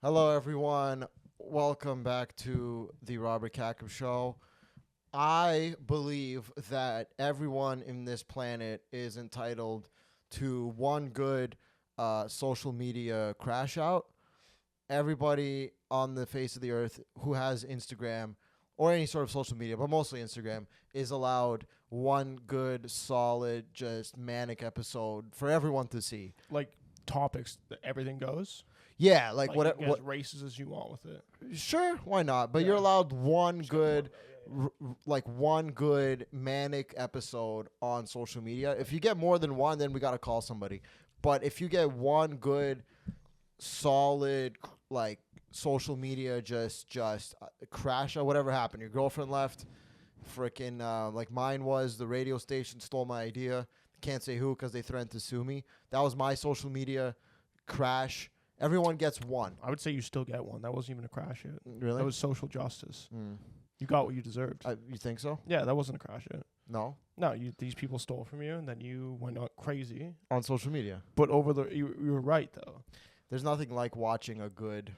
Hello, everyone. Welcome back to the Robert Khakham Show. I believe that everyone in this planet is entitled to one good social media crash out. Everybody on the face of the earth who has Instagram or any sort of social media, but mostly Instagram, is allowed one good, solid, just manic episode for everyone to see. Like topics that everything goes. Yeah, like You can get what as races as you want with it. Sure, why not? But Yeah. you're allowed one Just good, yeah. like one good manic episode on social media. If you get more than one, then we gotta call somebody. But if you get one good, solid, like social media, just crash or whatever happened. Your girlfriend left. Freaking like mine was the radio station stole my idea. Can't say who because they threatened to sue me. That was my social media crash. Everyone gets one. I would say you still get one. That wasn't even a crash hit. Really? That was social justice. Mm. You got what you deserved. You think so? Yeah, that wasn't a crash hit. No. No, these people stole from you, and then you went out crazy. On social media. But you were right though. There's nothing like watching a good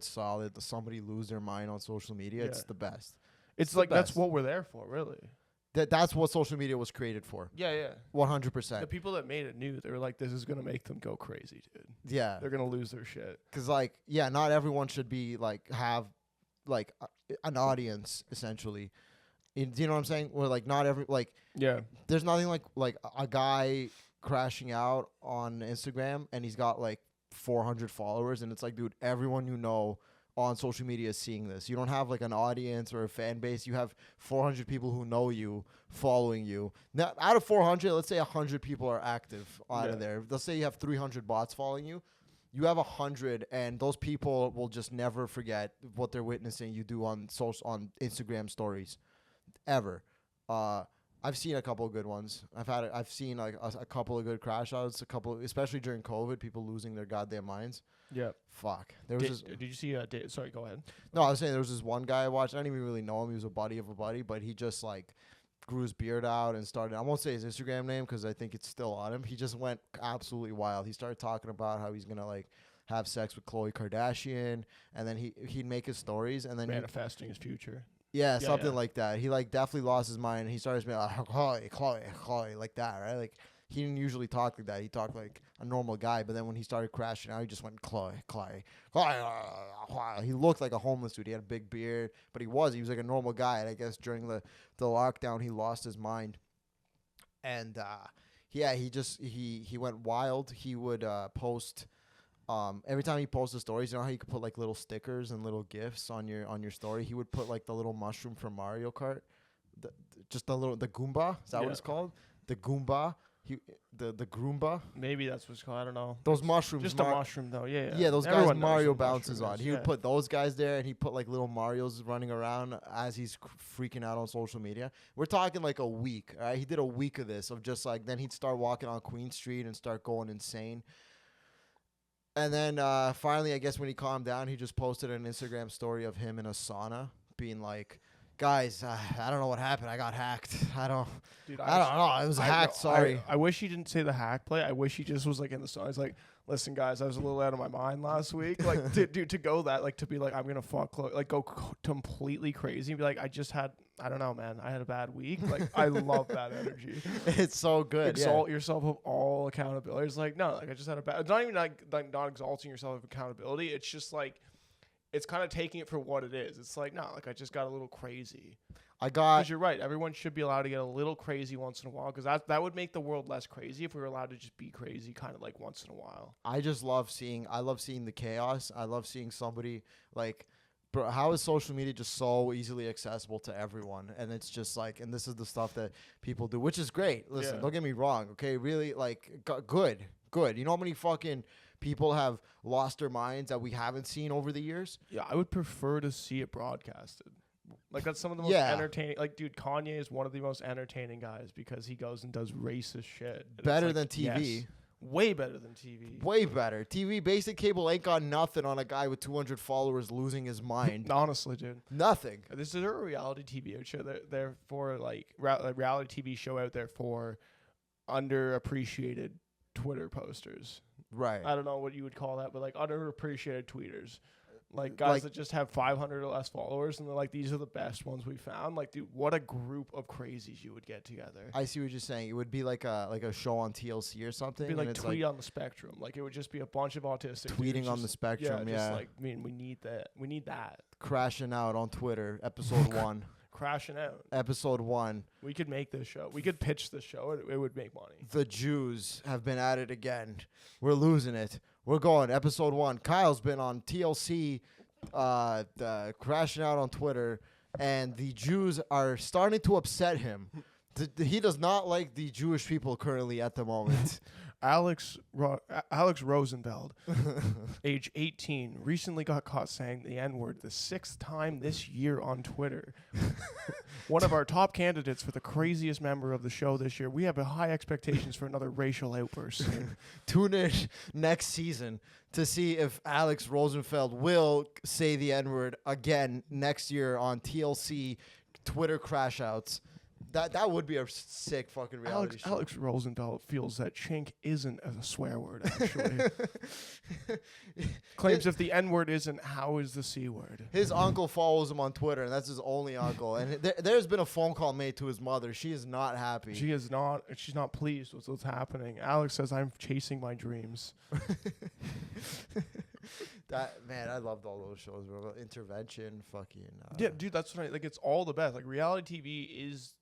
solid somebody lose their mind on social media. Yeah. It's the best. It's the like that's best. what we're there for, really. That's what social media was created for. Yeah. 100%. The people that made it knew they were like, this is gonna make them go crazy, dude. Yeah. They're gonna lose their shit. Cuz like not everyone should be like have like an audience essentially. Do you know what I'm saying? Where like not every like Yeah. there's nothing like a guy crashing out on Instagram and he's got like 400 followers and it's like, dude, everyone you know on social media is seeing this. You don't have like an audience or a fan base. You have 400 people who know you, following you. Now, out of 400, let's say 100 people are active out of there. Let's say you have 300 bots following you. You have 100, and those people will just never forget what they're witnessing you do on Instagram stories, ever. I've seen a couple of good ones. I've seen like a couple of good crash outs. Especially during COVID, people losing their goddamn minds. Yeah. Fuck. Did you see sorry, go ahead. No, I was saying there was this one guy I watched. I didn't even really know him. He was a buddy of a buddy, but he just like grew his beard out and started. I won't say his Instagram name because I think it's still on him. He just went absolutely wild. He started talking about how he's gonna like have sex with Khloe Kardashian, and then he'd make his stories, and then Manifesting his future. Yeah, something like that. He like definitely lost his mind. And he started being like Khloe, like that, right? Like he didn't usually talk like that. He talked like a normal guy, but then when he started crashing out, he just went Khloe. He looked like a homeless dude. He had a big beard, but he was like a normal guy. And I guess during the lockdown, he lost his mind. And he went wild. He would post. Every time he posted stories, you know how you could put like little stickers and little gifs on your story. He would put like the little mushroom from Mario Kart, the Goomba. Is that what it's called? The Goomba. The Groomba. Maybe that's what's called. I don't know. Those mushrooms. Just a mushroom though. Yeah. Yeah, those Everyone guys knows Mario what bounces mushroom on. is, He would put those guys there, and he put like little Marios running around as he's freaking out on social media. We're talking like a week. All right, he did a week of this of just like then he'd start walking on Queen Street and start going insane. And then finally, I guess when he calmed down, he just posted an Instagram story of him in a sauna being like, guys, I don't know what happened. I got hacked. I don't know. It was hacked. Sorry. I wish he didn't say the hack play. I wish he just was like in the song. He's like, listen, guys, I was a little out of my mind last week. Like, to go that, like, to be like, I'm going to fuck Chloe, like, go completely crazy and be like, I don't know, man. I had a bad week. Like, I love that energy. It's so good. Exalt yourself of all accountability. It's like, no, like, I just had a bad. It's not even like not exalting yourself of accountability. It's just like, it's kind of taking it for what it is. It's like, no, like I just got a little crazy. Because you're right. Everyone should be allowed to get a little crazy once in a while because that would make the world less crazy if we were allowed to just be crazy kind of like once in a while. I love seeing the chaos. I love seeing somebody like, bro, how is social media just so easily accessible to everyone? And it's just like, and this is the stuff that people do, which is great. Listen, don't get me wrong. Okay. Really like good. You know how many fucking people have lost their minds that we haven't seen over the years? Yeah, I would prefer to see it broadcasted. Like, that's some of the most entertaining. Like, dude, Kanye is one of the most entertaining guys because he goes and does racist shit. Better than TV. Yes, way better than TV. Way better. TV, basic cable ain't got nothing on a guy with 200 followers losing his mind. Honestly, dude. Nothing. This is a reality TV show. They're for, like, a reality TV show out there for underappreciated Twitter posters. Right. I don't know what you would call that, but like underappreciated tweeters. Like guys that just have 500 or less followers, and they're like, these are the best ones we found. Like, dude, what a group of crazies you would get together. I see what you're saying. It would be like a show on TLC or something. It'd be like Tweet on the Spectrum. Like, it would just be a bunch of autistic tweeting on the spectrum. Yeah, just like, I mean, we need that. We need that. Crashing out on Twitter, episode 1. Crashing out. Episode 1. We could make this show. We could pitch this show. It would make money. The Jews have been at it again. We're losing it. We're going. Episode 1. Kyle's been on TLC, crashing out on Twitter, and the Jews are starting to upset him. He does not like the Jewish people currently at the moment. Alex Rosenfeld, age 18, recently got caught saying the N-word the 6th time this year on Twitter. One of our top candidates for the craziest member of the show this year. We have high expectations for another racial outburst. Tune in next season to see if Alex Rosenfeld will say the N-word again next year on TLC Twitter crash outs. That would be a sick fucking reality show. Alex Rosenfeld feels that chink isn't a swear word, actually. Claims if the N-word isn't, how is the C word? His uncle follows him on Twitter, and that's his only uncle. And there's been a phone call made to his mother. She is not happy. She is not. She's not pleased with what's happening. Alex says, I'm chasing my dreams. Man, I loved all those shows, bro. Intervention, fucking. Yeah, dude, that's what like. It's all the best. Like, reality TV is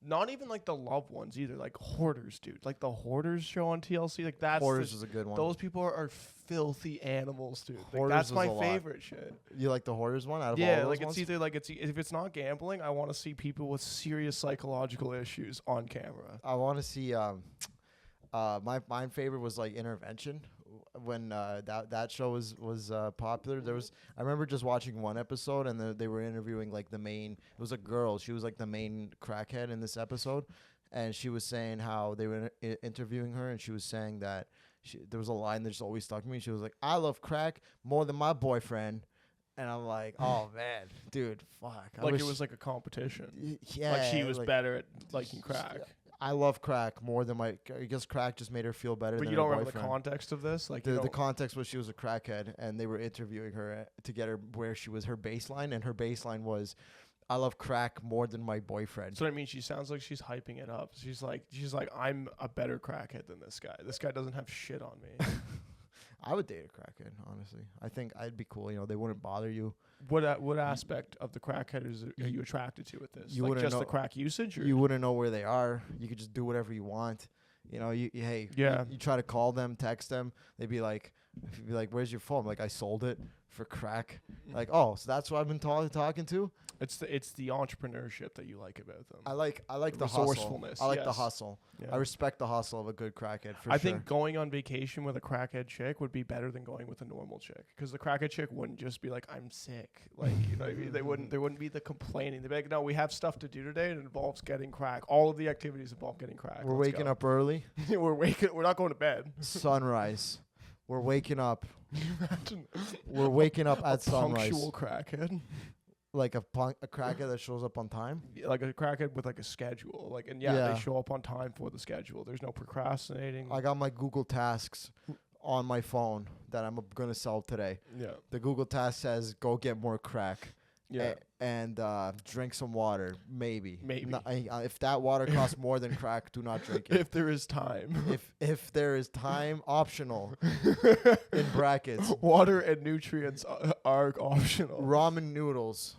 not even like the loved ones either. Like Hoarders, dude. Like the Hoarders show on TLC. Like that's Hoarders is a good one. Those people are filthy animals, dude. Like, Hoarders that's my was a favorite shit. You like the Hoarders one out of all Yeah, those like ones? it's either like if it's not gambling, I want to see people with serious psychological issues on camera. I want to see. My favorite was like Intervention. When that show was popular, I remember just watching one episode, and they were interviewing like the main. It was a girl. She was like the main crackhead in this episode, and she was saying how they were interviewing her, and she was saying that there was a line that just always stuck to me. She was like, "I love crack more than my boyfriend," and I'm like, "Oh man, dude, fuck!" Like it was like a competition. Yeah, like she was better at liking crack. I love crack more than I guess crack just made her feel better. But than you don't her remember boyfriend. the context of this? Like the context was she was a crackhead, and they were interviewing her to get her where she was her baseline, and her baseline was, I love crack more than my boyfriend. So I mean, she sounds like she's hyping it up. She's like, I'm a better crackhead than this guy. This guy doesn't have shit on me. I would date a crackhead, honestly. I think I'd be cool. You know, they wouldn't bother you. What aspect of the crackhead are you attracted to with this? You like wouldn't just know, the crack usage? Or? You wouldn't know where they are. You could just do whatever you want. You know, you try to call them, text them. They'd be like, "Where's your phone?" I'm like, I sold it for crack. Like, oh, so that's what I've been talking to. It's the entrepreneurship that you like about them. I like the resourcefulness. Hustle. I like the hustle. Yeah. I respect the hustle of a good crackhead. I think going on vacation with a crackhead chick would be better than going with a normal chick, because the crackhead chick wouldn't just be like, "I'm sick," like, you know, there wouldn't be the complaining. They'd be like, "No, we have stuff to do today, and it involves getting crack. All of the activities involve getting crack. We're waking up early. We're not going to bed. Sunrise. We're waking up. Imagine We're waking up at sunrise. Punctual crackhead. Like a crackhead that shows up on time? Like a crackhead with like a schedule. Like, and they show up on time for the schedule. There's no procrastinating. I got my Google Tasks on my phone that I'm going to sell today. Yeah. The Google Task says, go get more crack. Yeah. And drink some water. Maybe. Maybe. If that water costs more than crack, do not drink it. If there is time. If there is time, optional. In brackets. Water and nutrients are optional. Ramen noodles.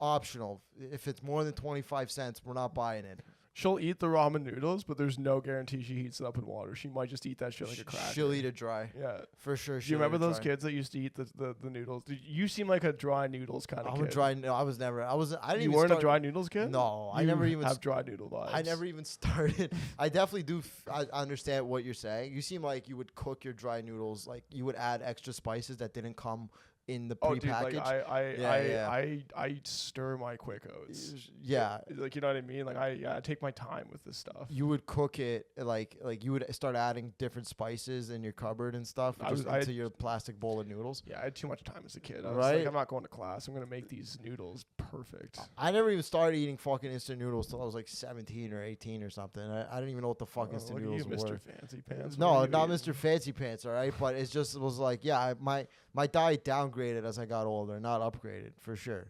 Optional. If it's more than 25 cents, we're not buying it. She'll eat the ramen noodles, but there's no guarantee she heats it up in water. She might just eat that shit like a cracker. She'll eat it dry. Yeah. For sure. Do you remember those kids that used to eat the noodles? You seem like a dry noodles kind of kid. I was never. I didn't You even weren't start, a dry noodles kid? No, I never even have dry noodle vibes. I never even started. I definitely do. I understand what you're saying. You seem like you would cook your dry noodles, like you would add extra spices that didn't come in the Oh, dude, prepackaged. like I stir my quick oats. Yeah. Like, you know what I mean? Like, I take my time with this stuff. You would cook it like you would start adding different spices in your cupboard and stuff into your plastic bowl of noodles. Yeah, I had too much time as a kid. I was Right? like, I'm not going to class. I'm gonna make these noodles perfect. I never even started eating fucking instant noodles till I was like 17 or 18 or something. I didn't even know what the fuck instant Look at noodles you, were. Mr. Fancy Pants. No, What are you not eating? Mr. Fancy Pants, all right? But it just was like, yeah, my diet downgraded as I got older, not upgraded, for sure.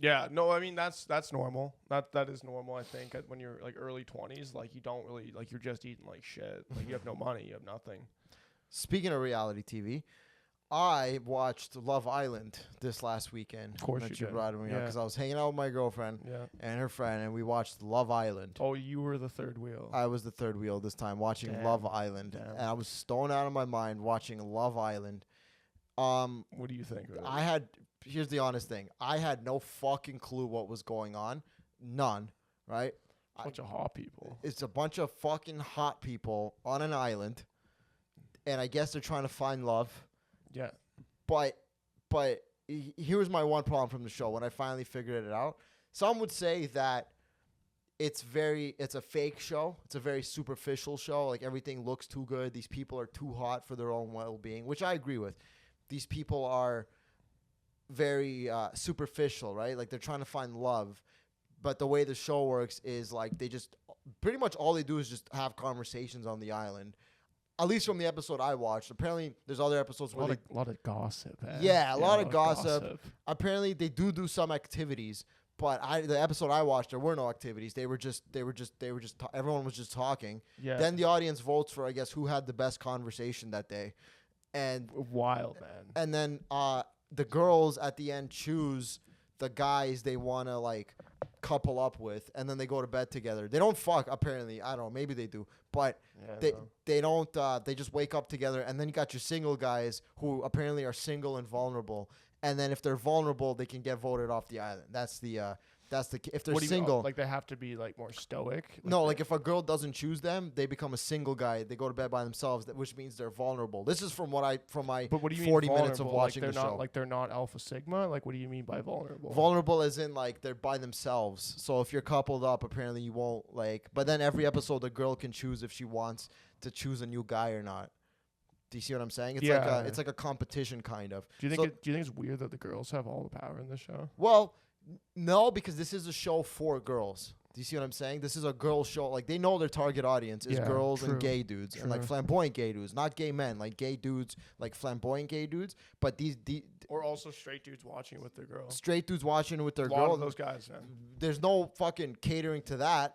Yeah, no, I mean that's normal. That is normal. I think when you're like early 20s, like you don't really like you're just eating like shit. Like you have no money, you have nothing. Speaking of reality TV, I watched Love Island this last weekend. Of course you did. brought me up Yeah. because I was hanging out with my girlfriend Yeah. and her friend, and we watched Love Island. Oh, you were the third wheel. I was the third wheel this time watching Damn. Love Island, Damn. and I was stoned out of my mind watching Love Island. What do you think of it? Here's the honest thing. I had no fucking clue what was going on. None, right? Bunch of hot people. It's a bunch of fucking hot people on an island, and I guess they're trying to find love. Yeah. But here was my one problem from the show when I finally figured it out. Some would say that it's a fake show. It's a very superficial show. Like, everything looks too good. These people are too hot for their own well-being, which I agree with. These people are very superficial, right? Like, they're trying to find love. But the way the show works is, like, they just pretty much all they do is just have conversations on the island. At least from the episode I watched. Apparently, there's other episodes A where lot of gossip. Man. Yeah, a lot of gossip. Apparently, they do some activities, but the episode I watched, there were no activities. Everyone was just talking. Yeah. Then the audience votes for, I guess, who had the best conversation that day, and Wild, man. and then the girls at the end choose the guys they want to like couple up with, and then they go to bed together. They don't fuck, apparently. I don't know, maybe they do, but they don't. They just wake up together, and then you got your single guys who apparently are single and vulnerable, and then if they're vulnerable, they can get voted off the island. That's the if they're single. Like they have to be like more stoic. Like if a girl doesn't choose them, they become a single guy. They go to bed by themselves, which means they're vulnerable. This is from my But what do you 40 mean minutes of vulnerable? watching like the show. Like they're not alpha sigma. Like what do you mean by vulnerable? Vulnerable as in like they're by themselves. So if you're coupled up, apparently you won't like. But then every episode, the girl can choose if she wants to choose a new guy or not. Do you see what I'm saying? It's it's like a competition kind of. Do you think it's weird that the girls have all the power in this show? Well, no, because this is a show for girls. Do you see what I'm saying? This is a girl show. Like, they know their target audience is girls and gay dudes. And, like, flamboyant gay dudes. Not gay men. Like, gay dudes. Like, flamboyant gay dudes. But these... Or also straight dudes watching with their girl. Straight dudes watching with their girl. A lot of those guys, man. There's no fucking catering to that.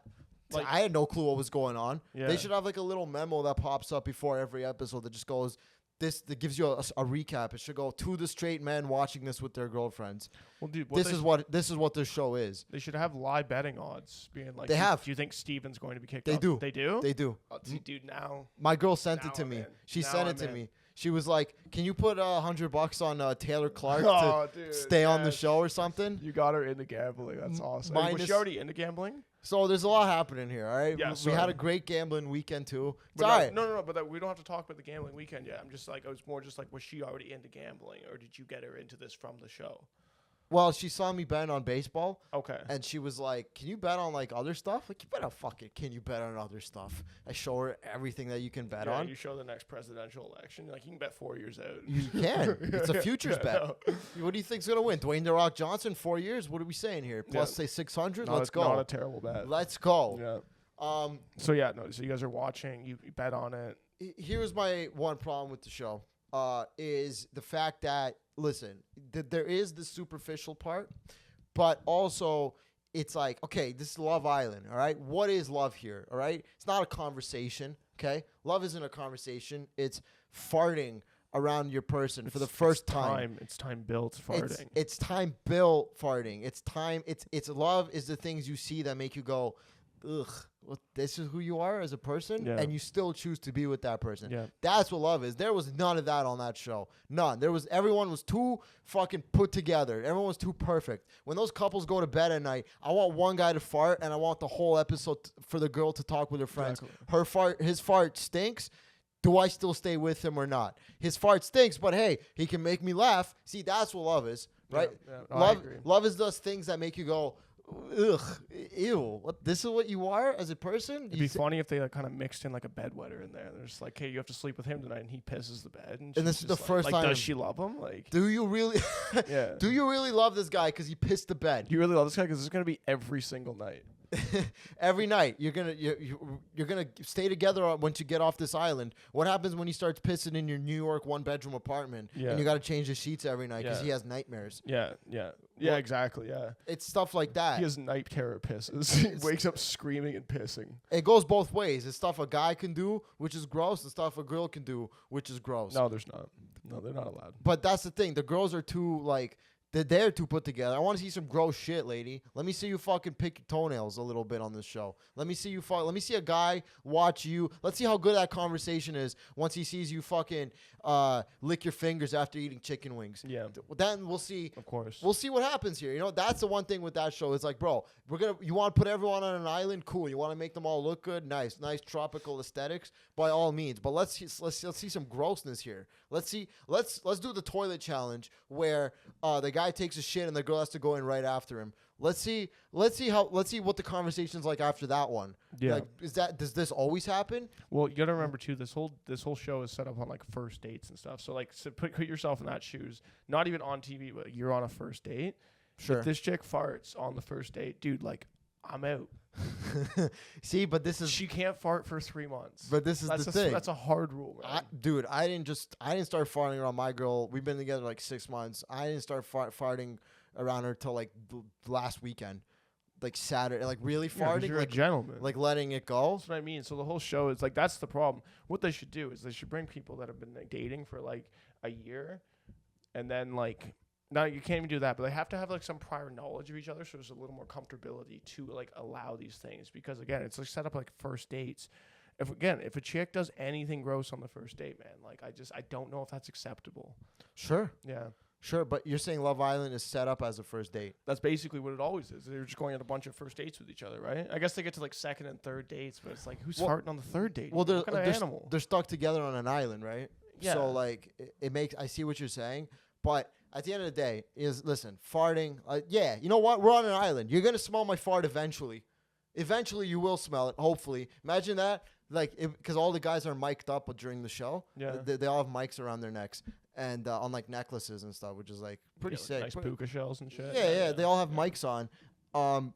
Like, I had no clue what was going on. Yeah. They should have, like, a little memo that pops up before every episode that just goes... That gives you a recap. It should go to the straight men watching this with their girlfriends. Well, dude, this is what this show is. They should have live betting odds, being like, they have. Do you think Steven's going to be kicked They off? do. They do. They do. Oh, dude, now my girl sent it to me. She sent it to me. She was like, "Can you put $100 on Taylor Clark to stay on the show or something?" You got her into gambling. That's awesome. Was she already into gambling? So there's a lot happening here, all right? Yeah, we had a great gambling weekend, too. It's all right. No, but we don't have to talk about the gambling weekend yet. I'm just like, I was more just like, was she already into gambling, or did you get her into this from the show? Well, she saw me bet on baseball. Okay. And she was like, "Can you bet on like other stuff?" Like, can you bet on other stuff? I show her everything that you can bet on. You show the next presidential election. Like, you can bet 4 years out. You can. It's a futures bet. What do you think's gonna win? Dwayne The Rock Johnson, 4 years? What are we saying here? Plus say 600? Let's go. Not a terrible bet. Let's go. Yeah. So you guys are watching, you bet on it. Here's my one problem with the show. Is the fact that, listen, there is the superficial part, but also it's like, okay, this is Love Island, all right? What is love here, all right? It's not a conversation, okay? Love isn't a conversation. It's farting around your person for the first time. It's time built farting. It's time built farting. It's love is the things you see that make you go, ugh, well, this is who you are as a person, and you still choose to be with that person. Yeah. That's what love is. There was none of that on that show. None. Everyone was too fucking put together. Everyone was too perfect. When those couples go to bed at night, I want one guy to fart, and I want the whole episode for the girl to talk with her friends. Exactly. His fart stinks. do I still stay with him or not? His fart stinks, but hey, he can make me laugh. See, that's what love is, right? No, I agree. Love is those things that make you go, ugh, ew. What? This is what you are as a person? It'd be funny if they like kind of mixed in like a bedwetter in there. They're just like, hey, you have to sleep with him tonight, and he pisses the bed. And this is the first time. Does she love him? Like, do you really? Yeah. Do you really love this guy because he pissed the bed? You really love this guy because it's gonna be every single night. Every night you're gonna stay together once you get off this island. What happens when he starts pissing in your New York 1-bedroom apartment and you got to change the sheets every night because he has nightmares? Yeah, exactly. Yeah, it's stuff like that. He has night terror pisses. He wakes up screaming and pissing. It goes both ways. It's stuff a guy can do, which is gross, and stuff a girl can do, which is gross. No, there's not. No, they're not allowed. But that's the thing. The girls are too like. They're there to put together. I want to see some gross shit, lady. Let me see you fucking pick your toenails a little bit on this show. Let me see you let me see a guy watch you. Let's see how good that conversation is once he sees you fucking lick your fingers after eating chicken wings. Yeah. Then we'll see. Of course. We'll see what happens here. You know, that's the one thing with that show. It's like, bro, you want to put everyone on an island? Cool. You want to make them all look good? Nice tropical aesthetics by all means. But let's see some grossness here. Let's do the toilet challenge where the guy takes a shit and the girl has to go in right after him. Let's see what the conversation's like after that one. Yeah. Like, does this always happen? Well, you gotta remember too, this whole show is set up on like first dates and stuff. So like, put yourself in that shoes. Not even on TV, but you're on a first date. Sure. If this chick farts on the first date, dude, like, I'm out. See, but she can't fart for 3 months. But this is the thing. That's a hard rule, man. I didn't start farting around my girl. We've been together like 6 months. I didn't start farting around her till like last weekend, like Saturday. Like really farting. You're like a gentleman. Like letting it go. That's what I mean. So the whole show is like, that's the problem. What they should do is they should bring people that have been like dating for like a year, and then like. No, you can't even do that, but they have to have like some prior knowledge of each other, so there's a little more comfortability to like allow these things. Because again, it's like set up like first dates. If a chick does anything gross on the first date, man, like I don't know if that's acceptable. Sure. Yeah. Sure, but you're saying Love Island is set up as a first date. That's basically what it always is. They're just going on a bunch of first dates with each other, right? I guess they get to like second and third dates, but it's like, who's farting on the third date? Well, what kind of animal? They're stuck together on an island, right? Yeah. So like it makes. I see what you're saying, but at the end of the day, listen, farting. Yeah, you know what? We're on an island. You're gonna smell my fart eventually. Eventually, you will smell it. Hopefully, imagine that. Like, because all the guys are mic'd up during the show. Yeah. They all have mics around their necks and on like necklaces and stuff, which is like pretty sick. Nice puka shells and shit. Yeah. They all have mics on.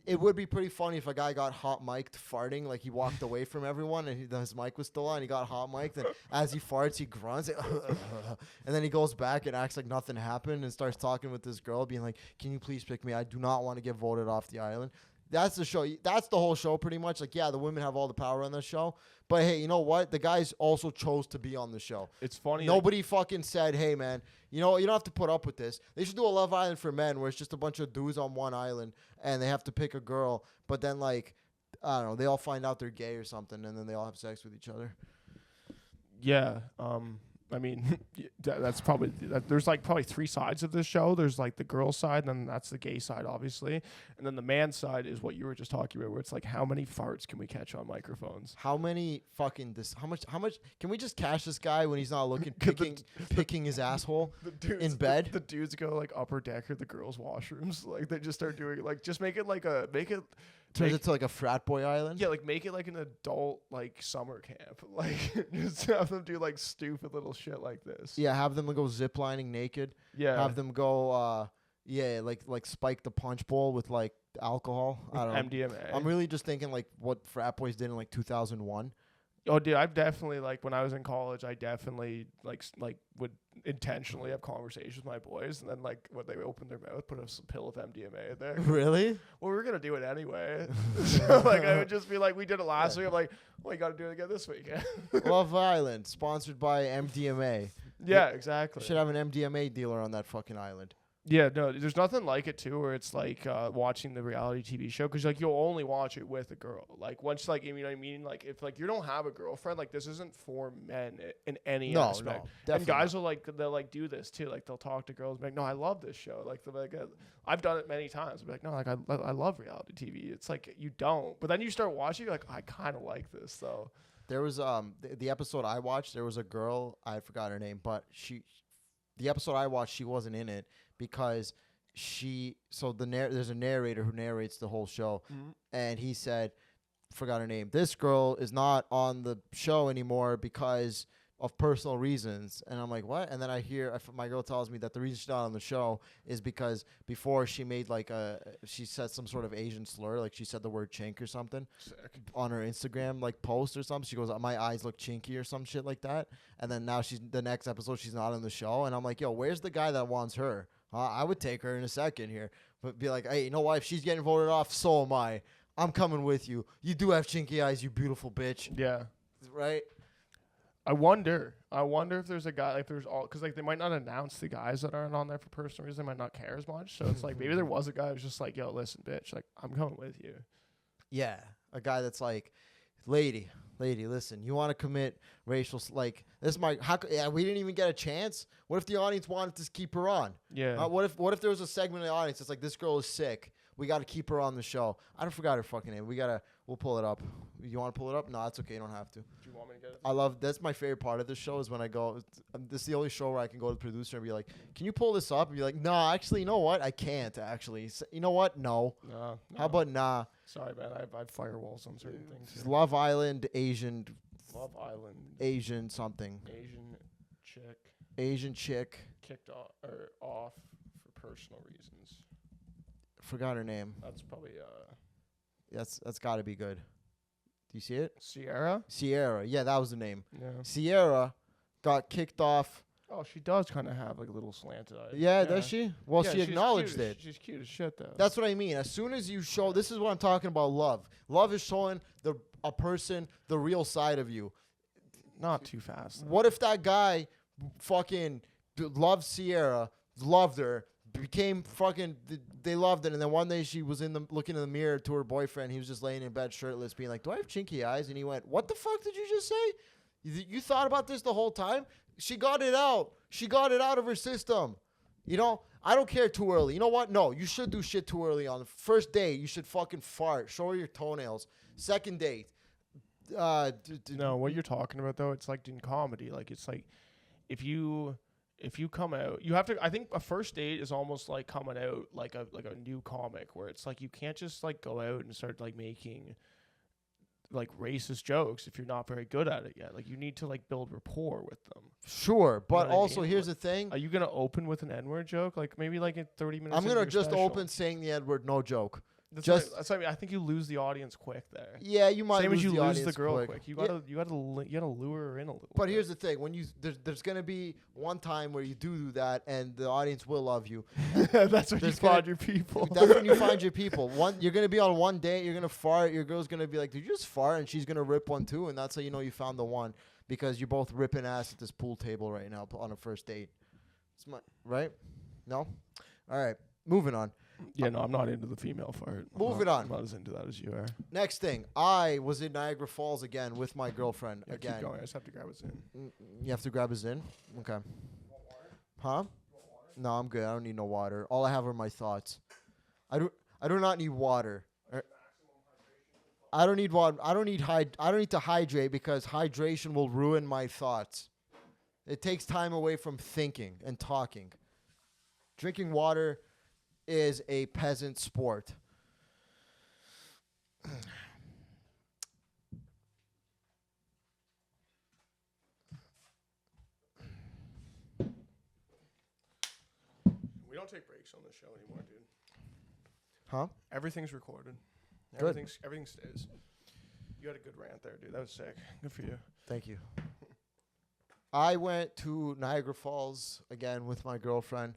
It would be pretty funny if a guy got hot mic'd farting, like he walked away from everyone and his mic was still on. He got hot mic'd, and as he farts, he grunts, and then he goes back and acts like nothing happened and starts talking with this girl, being like, "Can you please pick me? I do not want to get voted off the island." That's the show. That's the whole show, pretty much. Like, yeah, the women have all the power on the show, but hey, you know what? The guys also chose to be on the show. It's funny. Nobody fucking said, "Hey, man, you know, you don't have to put up with this." They should do a Love Island for men, where it's just a bunch of dudes on one island and they have to pick a girl, but then like, I don't know, they all find out they're gay or something, and then they all have sex with each other. Yeah. I mean, that's probably there's like probably 3 sides of this show. There's like the girl side, and then that's the gay side, obviously, and then the man side is what you were just talking about, where it's like, how many farts can we catch on microphones? How many fucking How much can we just cash this guy when he's not looking, picking his asshole in bed? The dudes go like upper deck or the girls' washrooms. Like they just start doing like, just make it turns it to like a frat boy island. Yeah, like make it like an adult like summer camp. Like just have them do like stupid little shit like this. Yeah, have them go ziplining naked. Yeah. Have them go like spike the punch bowl with like alcohol. I don't know. MDMA. I'm really just thinking like what frat boys did in like 2001. Oh, dude, I've definitely like when I was in college, I definitely like would intentionally have conversations with my boys, and then like when they opened their mouth, put a pill of MDMA in there. Really? Well, we were gonna do it anyway. So like I would just be like, we did it last week. I'm like, well, you got to do it again this week. Love Island, sponsored by MDMA. Yeah, exactly. Should have an MDMA dealer on that fucking island. Yeah, no, there's nothing like it too, where it's like watching the reality TV show, because like you'll only watch it with a girl. Like once, like, you know what I mean, like if like you don't have a girlfriend, like this isn't for men in any aspect. No, and guys will they'll like do this too. Like they'll talk to girls, and be like, no, I love this show. Like they're like, I've done it many times. I'll be like, no, like I love reality TV. It's like you don't, but then you start watching, you're like, I kind of like this though. There was the episode I watched. There was a girl, I forgot her name, but the episode I watched, she wasn't in it because there's a narrator who narrates the whole show, and he said, forgot her name. This girl is not on the show anymore because of personal reasons. And I'm like, what? And then I hear my girl tells me that the reason she's not on the show is because before she made she said some sort of Asian slur, like she said the word chink or something. Sick. On her Instagram like post or something. She goes, my eyes look chinky or some shit like that. And then now the next episode she's not on the show. And I'm like, yo, where's the guy that wants her? I would take her in a second here. But be like, hey, you know what? If she's getting voted off, so am I. I'm coming with you. You do have chinky eyes, you beautiful bitch. Yeah. Right? I wonder if there's a guy, like there's all, because like they might not announce the guys that aren't on there for personal reasons. They might not care as much. So it's like maybe there was a guy who's just like, yo, listen, bitch, like I'm coming with you. Yeah, a guy that's like, lady, listen, you want to commit racial, like this might, we didn't even get a chance. What if the audience wanted to keep her on? Yeah. What if there was a segment of the audience that's like, this girl is sick. We got to keep her on the show. I don't forgot her fucking name. We'll pull it up. You want to pull it up? No, it's okay. You don't have to. Do you want me to get it? That's my favorite part of the show is when I go, this is the only show where I can go to the producer and be like, can you pull this up? And be like, no, actually, you know what? I can't actually. You know what? No. No. How about nah? Sorry, man. I have firewalls on certain things. Love Island, Asian. Love Island. Asian something. Asian chick. Kicked off for personal reasons. Forgot her name. That's probably That's got to be good. Do you see it? Sierra. Yeah, that was the name. Yeah. Sierra got kicked off. Oh, she does kind of have like a little slanted eyes. Yeah, does she? Well, she acknowledged it. She's cute as shit, though. That's what I mean. As soon as you show, this is what I'm talking about. Love is showing a person the real side of you. Not too fast, though. What if that guy fucking loved Sierra, loved her, became fucking, they loved it, and then one day she was looking in the mirror to her boyfriend. He was just laying in bed shirtless, being like, do I have chinky eyes? And he went, what the fuck did you just say? You thought about this the whole time? She got it out. She got it out of her system. You know, I don't care too early. You know what? No, you should do shit too early. On the first date, you should fucking fart. Show her your toenails. Second date. No, what you're talking about, though, it's like in comedy. Like, it's like if you come out, you have to. I think a first date is almost like coming out like a new comic, where it's like you can't just like go out and start like making like racist jokes if you're not very good at it yet. Like you need to like build rapport with them. Sure, but you know what also I mean? here's the thing. Are you gonna open with an N-word joke? Like maybe like in 30 minutes. I'm gonna just special. open saying the N-word, no joke. That's what I mean. I think you lose the audience quick there. Yeah, you might. Same as you lose the audience girl quick. You gotta lure her in a little. But here's the thing: when there's gonna be one time where you do that, and the audience will love you. That's when you find your people. That's when you find your people. You're gonna be on one date. You're gonna fart. Your girl's gonna be like, "Did you just fart?" And she's gonna rip one too, and that's how you know you found the one, because you're both ripping ass at this pool table right now on a first date. Right? No. All right. Moving on. Yeah, no, I'm not into the female fart. Moving on. I'm not as into that as you are. Next thing, I was in Niagara Falls again with my girlfriend. Yeah, again. keep going. I just have to grab a Zin. You have to grab a Zin? Okay. Huh? No, I'm good. I don't need no water. All I have are my thoughts. I do not need water. I don't need water. I don't need to hydrate because hydration will ruin my thoughts. It takes time away from thinking and talking. Drinking water is a peasant sport. We don't take breaks on this show anymore, dude. Huh? Everything's recorded. Good. Everything stays. You had a good rant there, dude. That was sick. Good for you. Thank you. I went to Niagara Falls again with my girlfriend.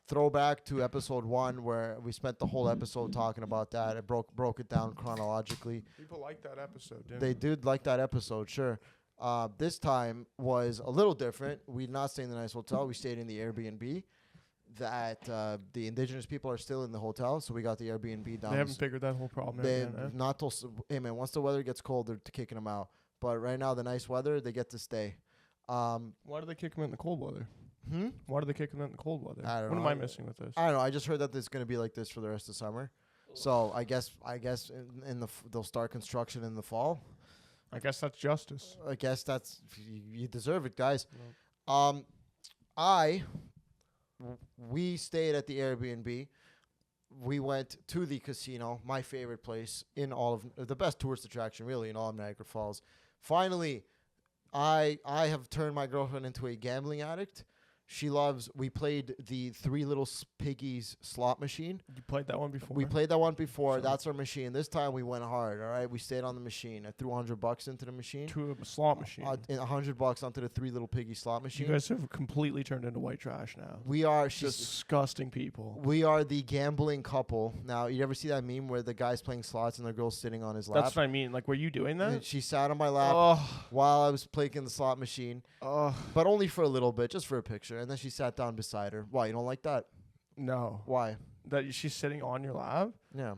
Throwback to episode 1 where we spent the whole episode talking about that. I broke it down chronologically. People like that episode, dude. They did like that episode, sure. This time was a little different. We did not stay in the nice hotel. We stayed in the Airbnb. That the indigenous people are still in the hotel, so we got the Airbnb down. They haven't figured that whole problem out yet, eh? Not till hey man, once the weather gets cold, they're kicking them out. But right now, the nice weather, they get to stay. Why do they kick them in the cold weather? Why do they kick them in the cold weather? I don't know. What am I missing with this? I don't know. I just heard that it's going to be like this for the rest of summer. So I guess they'll start construction in the fall. I guess that's justice. I guess that's you deserve it, guys. No. We stayed at the Airbnb. We went to the casino, my favorite place in all of the best tourist attraction, really, in all of Niagara Falls. Finally, I have turned my girlfriend into a gambling addict. We played the Three Little Piggies slot machine. You played that one before? We played that one before. Sure. That's our machine. This time we went hard, all right? We stayed on the machine. I threw $100 into the machine. To a slot machine. $100 onto the Three Little Piggy slot machine. You guys have completely turned into white trash now. We are disgusting people. We are the gambling couple. Now, you ever see that meme where the guy's playing slots and the girl's sitting on his lap? That's what I mean. Like, were you doing that? And she sat on my lap while I was playing the slot machine. But only for a little bit, just for a picture. And then she sat down beside her. Why, you don't like that? No. Why? That she's sitting on your lap? Yeah.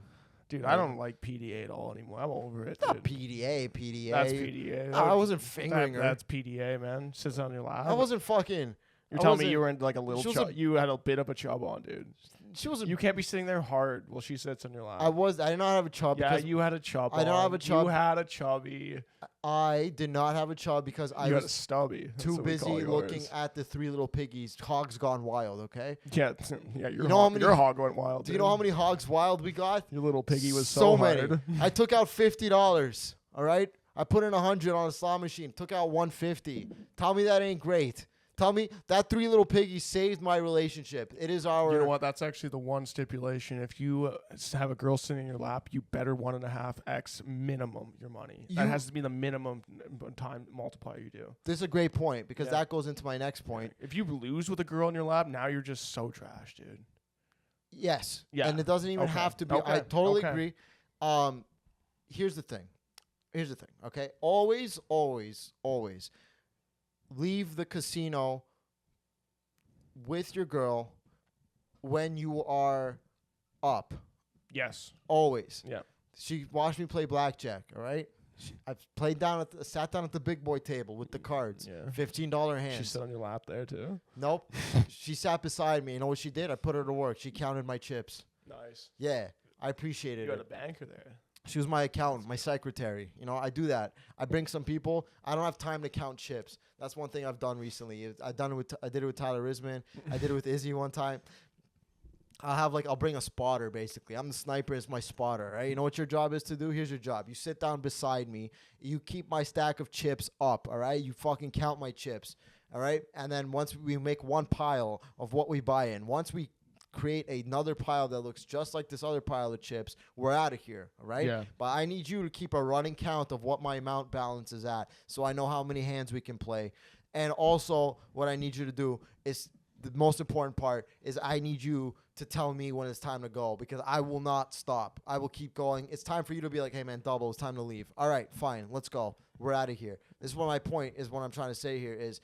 Dude, I don't like PDA at all anymore. I'm over it. Not PDA. That's PDA. No, I wasn't fingering her. That's PDA, man. Sits on your lap. I wasn't fucking. You're telling me you were in like a little chub. You had a bit of a chub on, dude. She was. You can't be sitting there hard while she sits on your lap. I did not have a chub. Yeah, you had a chub. I don't have a chub. You had a chubby. I did not have a chub because I was a stubby. Too busy looking at the Three Little Piggies. Hogs Gone Wild. Okay. Yeah, your hog went wild. Do you know how many Hogs Wild we got? Your little piggy was so many. hard. I took out $50. All right. I put in 100 on a slot machine. Took out 150. Tell me that ain't great. Tell me that Three Little Piggies saved my relationship. It is our. You know what? That's actually the one stipulation. If you have a girl sitting in your lap, you better 1.5x minimum your money. That has to be the minimum time multiplier you do. This is a great point because that goes into my next point. If you lose with a girl in your lap, now you're just so trash, dude. Yes. Yeah. And it doesn't even have to be. I totally agree. Here's the thing. Okay. Always leave the casino with your girl when you are up. Yes. Always. Yeah. She watched me play blackjack, all right? I sat down at the big boy table with the cards. Yeah. $15 hands. She sat on your lap there too? Nope. She sat beside me. You know what she did? I put her to work. She counted my chips. Nice. Yeah. I appreciated it. You had a banker there. She was my accountant, my secretary. You know, I do that. I bring some people. I don't have time to count chips. That's one thing I've done recently. I did it with Tyler Risman. I did it with Izzy one time. I'll bring a spotter, basically. I'm the sniper, it's my spotter, right? You know what your job is to do? Here's your job. You sit down beside me. You keep my stack of chips up, all right? You fucking count my chips, all right? And then once we make one pile of what we buy in, once we create another pile that looks just like this other pile of chips, we're out of here, all right? Yeah. But I need you to keep a running count of what my amount balance is at so I know how many hands we can play. And also, what I need you to do is the most important part is I need you to tell me when it's time to go because I will not stop. I will keep going. It's time for you to be like, hey, man, double, it's time to leave. All right, fine, let's go. We're out of here. This is what my point is. What I'm trying to say here is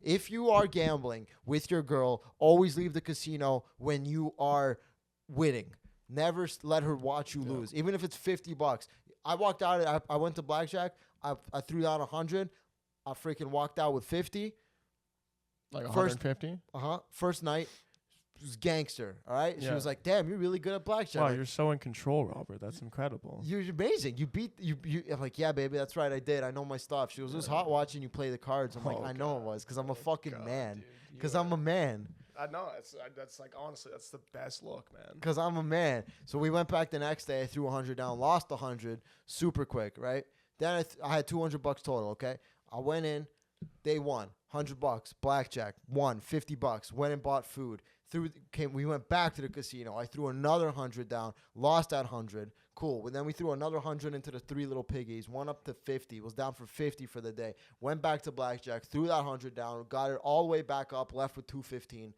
if you are gambling with your girl, always leave the casino when you are winning. Never let her watch you lose, even if it's $50. I walked out. I went to blackjack. I threw down 100. I freaking walked out with 50. Like 150? First night. She was gangster, all right? Yeah. She was like, damn, you're really good at blackjack. Wow, you're so in control, Robert. That's incredible. You're amazing. You beat you. I'm like, yeah, baby, that's right. I did. I know my stuff. She was just hot watching you play the cards. I'm like, I know it was because I'm a fucking man. Because I'm a man. I know. That's like, honestly, that's the best look, man. Because I'm a man. So we went back the next day. I threw 100 down, lost 100 super quick, right? Then I had $200 total, okay? I went in, day one, $100, blackjack, won $50, went and bought food. We went back to the casino. I threw another 100 down, lost that 100. Cool. And then we threw another 100 into the Three Little Piggies, won up to 50, was down for 50 for the day. Went back to blackjack, threw that 100 down, got it all the way back up, left with 215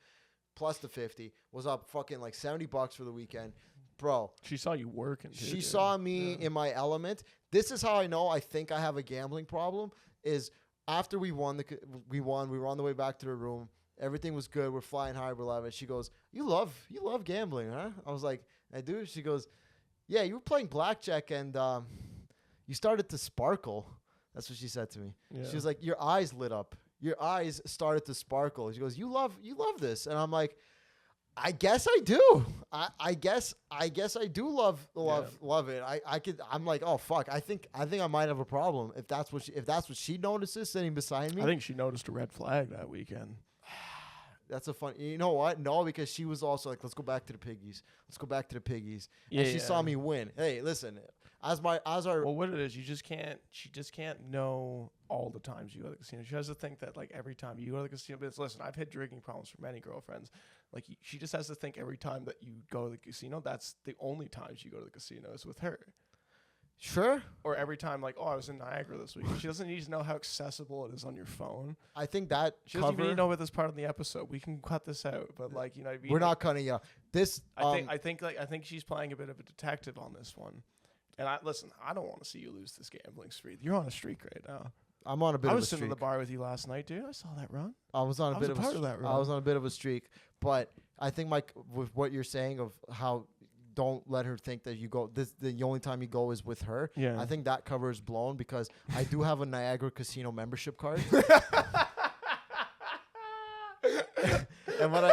plus the 50, was up fucking like $70 for the weekend. Bro. She saw you working, too. She saw me in my element. This is how I know I think I have a gambling problem is after we won, we were on the way back to the room. Everything was good. We're flying high. We're loving it. She goes, you love gambling, huh? I was like, I do. She goes, yeah, you were playing blackjack and you started to sparkle. That's what she said to me. Yeah. She was like, your eyes lit up. Your eyes started to sparkle. She goes, you love this. And I'm like, I guess I do. I guess I do love it. I'm like, oh fuck. I think I might have a problem if that's what she notices sitting beside me. I think she noticed a red flag that weekend. That's a fun. You know what? No, because she was also like, let's go back to the piggies. Let's go back to the piggies. Yeah, and she saw me win. Hey, listen. Well, what it is, she just can't know all the times you go to the casino. She has to think that like every time you go to the casino. But listen, I've had drinking problems for many girlfriends. Like she just has to think every time that you go to the casino, that's the only times you go to the casino is with her. Sure. Or every time, like, oh, I was in Niagara this week. She doesn't need to know how accessible it is on your phone. I think that she doesn't even need to know about this part of the episode. We can cut this out, but like, you know, we're not cutting out this. I think she's playing a bit of a detective on this one. And I don't want to see you lose this gambling streak. You're on a streak right now. I'm on a bit of a streak. I was sitting in the bar with you last night, dude. I saw that run. I was on a bit of a streak, but I think with what you're saying of how don't let her think that you go. The only time you go is with her. Yeah. I think that cover is blown because I do have a Niagara Casino membership card. And when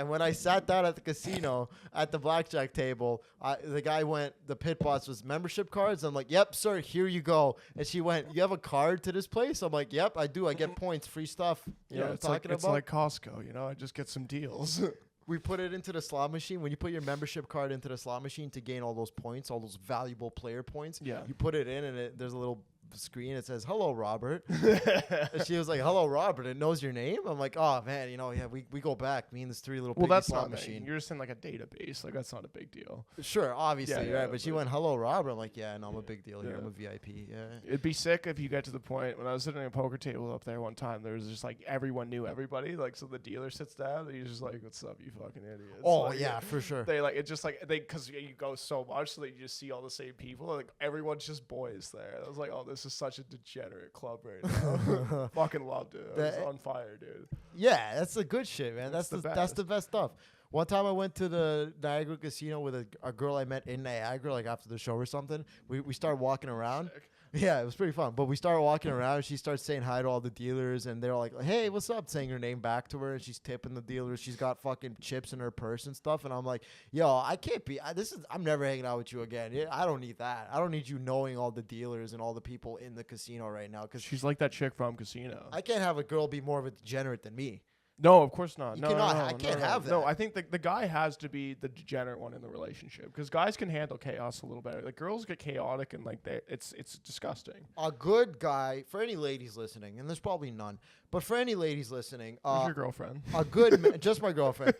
And when I sat down at the casino at the blackjack table, the guy went, the pit boss was membership cards. I'm like, yep, sir, here you go. And she went, you have a card to this place? I'm like, yep, I do. I get points, free stuff. You know what I'm talking about? It's like Costco, you know, I just get some deals. We put it into the slot machine. When you put your membership card into the slot machine to gain all those points, all those valuable player points, you put it in and there's a little screen. It says, hello, Robert. And she was like, hello, Robert. It knows your name. I'm like, oh, man, you know, yeah, we go back. Me and this three little piggy slot machine. You're just in like a database. Like, that's not a big deal. Sure, obviously, right? But she went, hello, Robert. I'm like, yeah, no, I'm a big deal here. I'm a VIP. Yeah. It'd be sick if you get to the point when I was sitting at a poker table up there one time, there was just like everyone knew everybody. Like, so the dealer sits down and he's just like, what's up, you fucking idiots? Oh, like, yeah, for sure. They like, it's just like, because you go so much, so that you just see all the same people. Like, everyone's just boys there. I was like, oh, this is such a degenerate club right now. Fucking loved it. I was on fire, dude. Yeah, that's the good shit, man. That's the best stuff. One time I went to the Niagara Casino with a girl I met in Niagara, like after the show or something. We started walking around. Sick. Yeah, it was pretty fun. But we started walking around, and she starts saying hi to all the dealers, and they're like, hey, what's up? Saying her name back to her, and she's tipping the dealers. She's got fucking chips in her purse and stuff. And I'm like, yo, I can't be. I'm never hanging out with you again. I don't need that. I don't need you knowing all the dealers and all the people in the casino right now. Because she's like that chick from Casino. I can't have a girl be more of a degenerate than me. No, of course not. I can't have that. No, I think the guy has to be the degenerate one in the relationship because guys can handle chaos a little better. Like girls get chaotic and like it's disgusting. A good guy, for any ladies listening, and there's probably none, but for any ladies listening, who's your girlfriend? A good just my girlfriend.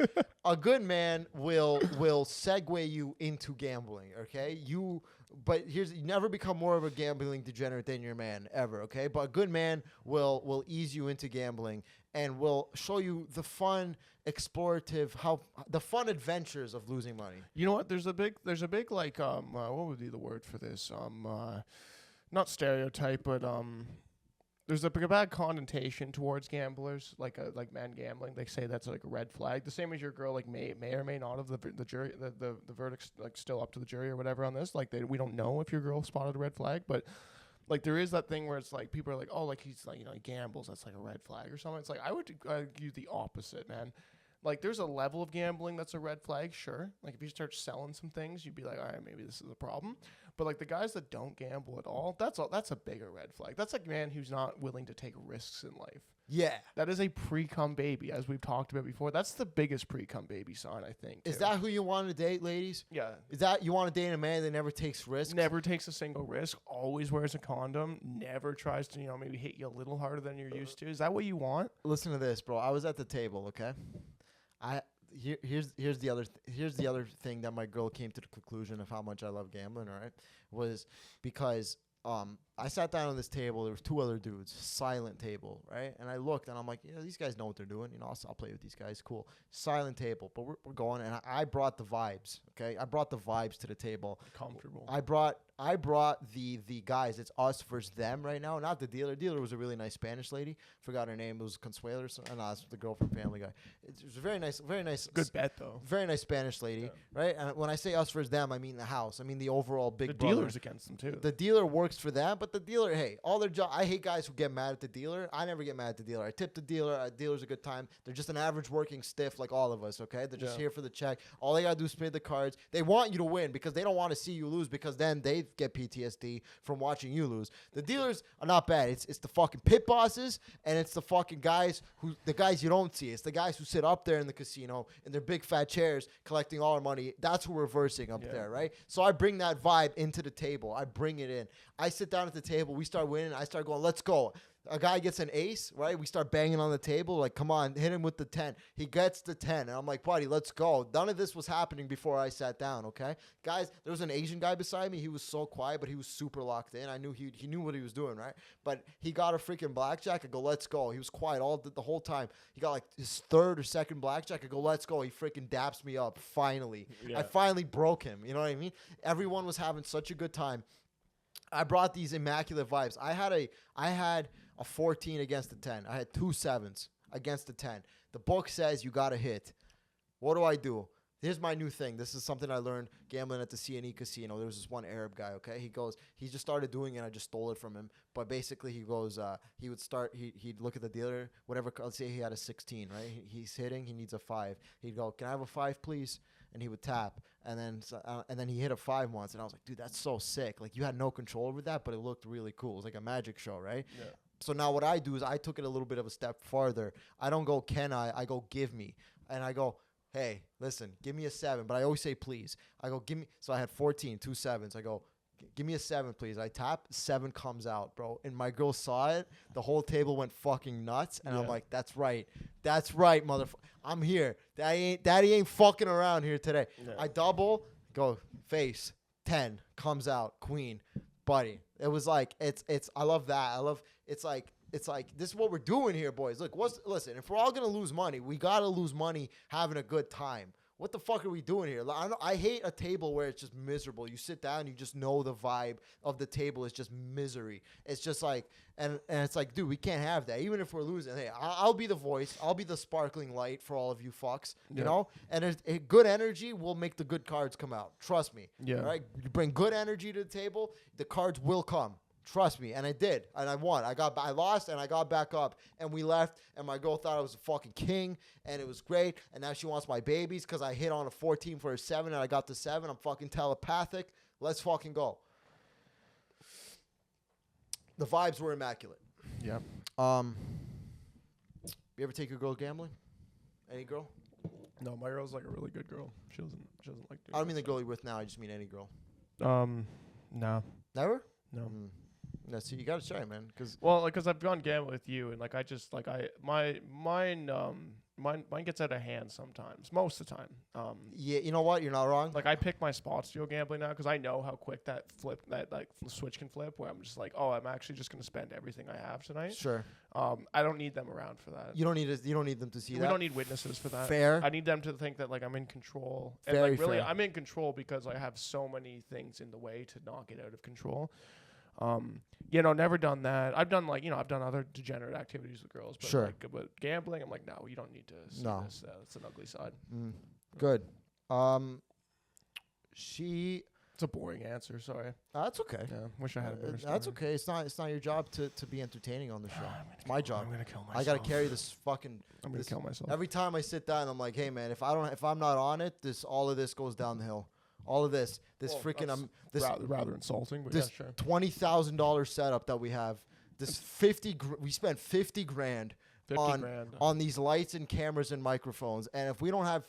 A good man will segue you into gambling. Okay, But you never become more of a gambling degenerate than your man ever, okay? But a good man will ease you into gambling and will show you the fun, explorative, the fun adventures of losing money. You know what? There's a big like what would be the word for this? Not stereotype, but there's a bad connotation towards gamblers, like men gambling. They say that's like a red flag. The same as your girl, like may or may not have the jury, the verdict's like still up to the jury or whatever on this. Like we don't know if your girl spotted a red flag, but like there is that thing where it's like people are like, oh, like he's like, you know, he gambles, that's like a red flag or something. It's like I would argue the opposite, man. Like there's a level of gambling that's a red flag, sure. Like if you start selling some things, you'd be like, all right, maybe this is a problem. But like the guys that don't gamble at all, that's a bigger red flag. That's like a man who's not willing to take risks in life. Yeah. That is a pre-cum baby, as we've talked about before. That's the biggest pre-cum baby sign, I think. Is that who you want to date, ladies? Yeah. Is that you want to date a man that never takes risks? Never takes a single risk, always wears a condom, never tries to, you know, maybe hit you a little harder than you're used to. Is that what you want? Listen to this, bro. I was at the table, okay? Here's the other thing that my girl came to the conclusion of how much I love gambling, all right? Was because I sat down on this table. There was two other dudes, silent table, right? And I looked, and I'm like, you know, these guys know what they're doing. You know, I'll play with these guys. Cool. Silent table. But we're going, and I brought the vibes, okay? I brought the vibes to the table. Comfortable. I brought I brought the guys. It's us versus them right now. Not the dealer. Dealer was a really nice Spanish lady. Forgot her name. It was Consuelo or something. No, it's the girl from Family Guy. It was a very nice. Good bet though. Very nice Spanish lady, right? And when I say us versus them, I mean the house. I mean the overall big. The brother. dealer's against them too. The dealer works for them, but the dealer, hey, all their job. I hate guys who get mad at the dealer. I never get mad at the dealer. I tip the dealer. Dealer's a good time. They're just an average working stiff like all of us. Okay, they're just here for the check. All they gotta do is spin the cards. They want you to win because they don't want to see you lose because then they get PTSD from watching you lose. The dealers are not bad. It's the fucking pit bosses and it's the fucking guys the guys you don't see. It's the guys who sit up there in the casino in their big fat chairs collecting all our money. That's who we're versing up there, right? So I bring that vibe into the table. I bring it in. I sit down at the table. We start winning. I start going, let's go. A guy gets an ace, right? We start banging on the table. Like, come on, hit him with the 10. He gets the 10. And I'm like, buddy, let's go. None of this was happening before I sat down, okay? Guys, there was an Asian guy beside me. He was so quiet, but he was super locked in. I knew he knew what he was doing, right? But he got a freaking blackjack. I go, let's go. He was quiet the whole time. He got like his third or second blackjack. I go, let's go. He freaking daps me up, finally. Yeah. I finally broke him. You know what I mean? Everyone was having such a good time. I brought these immaculate vibes. I had a 14 against the 10. I had 2 7s against the 10. The book says you got to hit. What do? Here's my new thing. This is something I learned gambling at the CNE casino. There was this one Arab guy, okay? He just started doing it. I just stole it from him. But basically he goes, he'd look at the dealer, whatever, let's say he had a 16, right? He's hitting, he needs a 5. He'd go, can I have a 5, please? And he would tap. And then he hit a 5 once. And I was like, dude, that's so sick. Like, you had no control over that, but it looked really cool. It was like a magic show, right? Yeah. So now what I do is I took it a little bit of a step farther. I don't go, can I go, give me. And I go, hey, listen, give me a 7. But I always say, please. I go, give me. So I had 14, 2 7s. I go, give me a 7, please. I tap, 7 comes out, bro. And my girl saw it. The whole table went fucking nuts. And I'm like, that's right. That's right, motherfucker. I'm here. Daddy ain't fucking around here today. Yeah. I double, go, face, 10, comes out, queen, buddy. It was like, I love that. It's like this is what we're doing here, boys. Look, listen, if we're all going to lose money, we got to lose money having a good time. What the fuck are we doing here? I hate a table where it's just miserable. You sit down, you just know the vibe of the table is just misery. It's just like, and it's like, dude, we can't have that. Even if we're losing, hey, I'll be the voice. I'll be the sparkling light for all of you fucks, you know? And good energy will make the good cards come out. Trust me. Yeah. Right? You bring good energy to the table, the cards will come. Trust me, and I did, and I won. I lost, and I got back up, and we left, and my girl thought I was a fucking king, and it was great, and now she wants my babies because I hit on a 14 for a 7, and I got the 7. I'm fucking telepathic. Let's fucking go. The vibes were immaculate. Yeah. You ever take your girl gambling? Any girl? No, my girl's like a really good girl. She doesn't like doing I don't mean the girl you're with now. I just mean any girl. No. Never? No. No, see, you gotta try, man. Cause I've gone gambling with you, and like I just like mine gets out of hand sometimes, most of the time. Yeah, you know what? You're not wrong. Like I pick my spots to go gambling now because I know how quick that switch can flip. Where I'm just like, oh, I'm actually just gonna spend everything I have tonight. Sure. I don't need them around for that. You don't need them to see that. We don't need witnesses for that. Fair. I need them to think that like I'm in control. Very and like really, fair. I'm in control because I have so many things in the way to not get out of control. Never done that. I've done other degenerate activities with girls, but sure. But gambling, I'm like, no, you don't need to see this. It's an ugly side. Good. It's a boring answer. Sorry. That's okay. Yeah, wish I had a better story. That's okay. It's not your job to be entertaining on the show. It's my job. I'm gonna kill myself. I gotta carry this fucking. I'm gonna kill myself. Every time I sit down, I'm like, hey man, if I'm not on it, all of this goes down the hill. All of this freaking rather insulting, but this yeah, sure. $20,000 setup that we have, this we spent $50,000 on these lights and cameras and microphones, and if we don't have,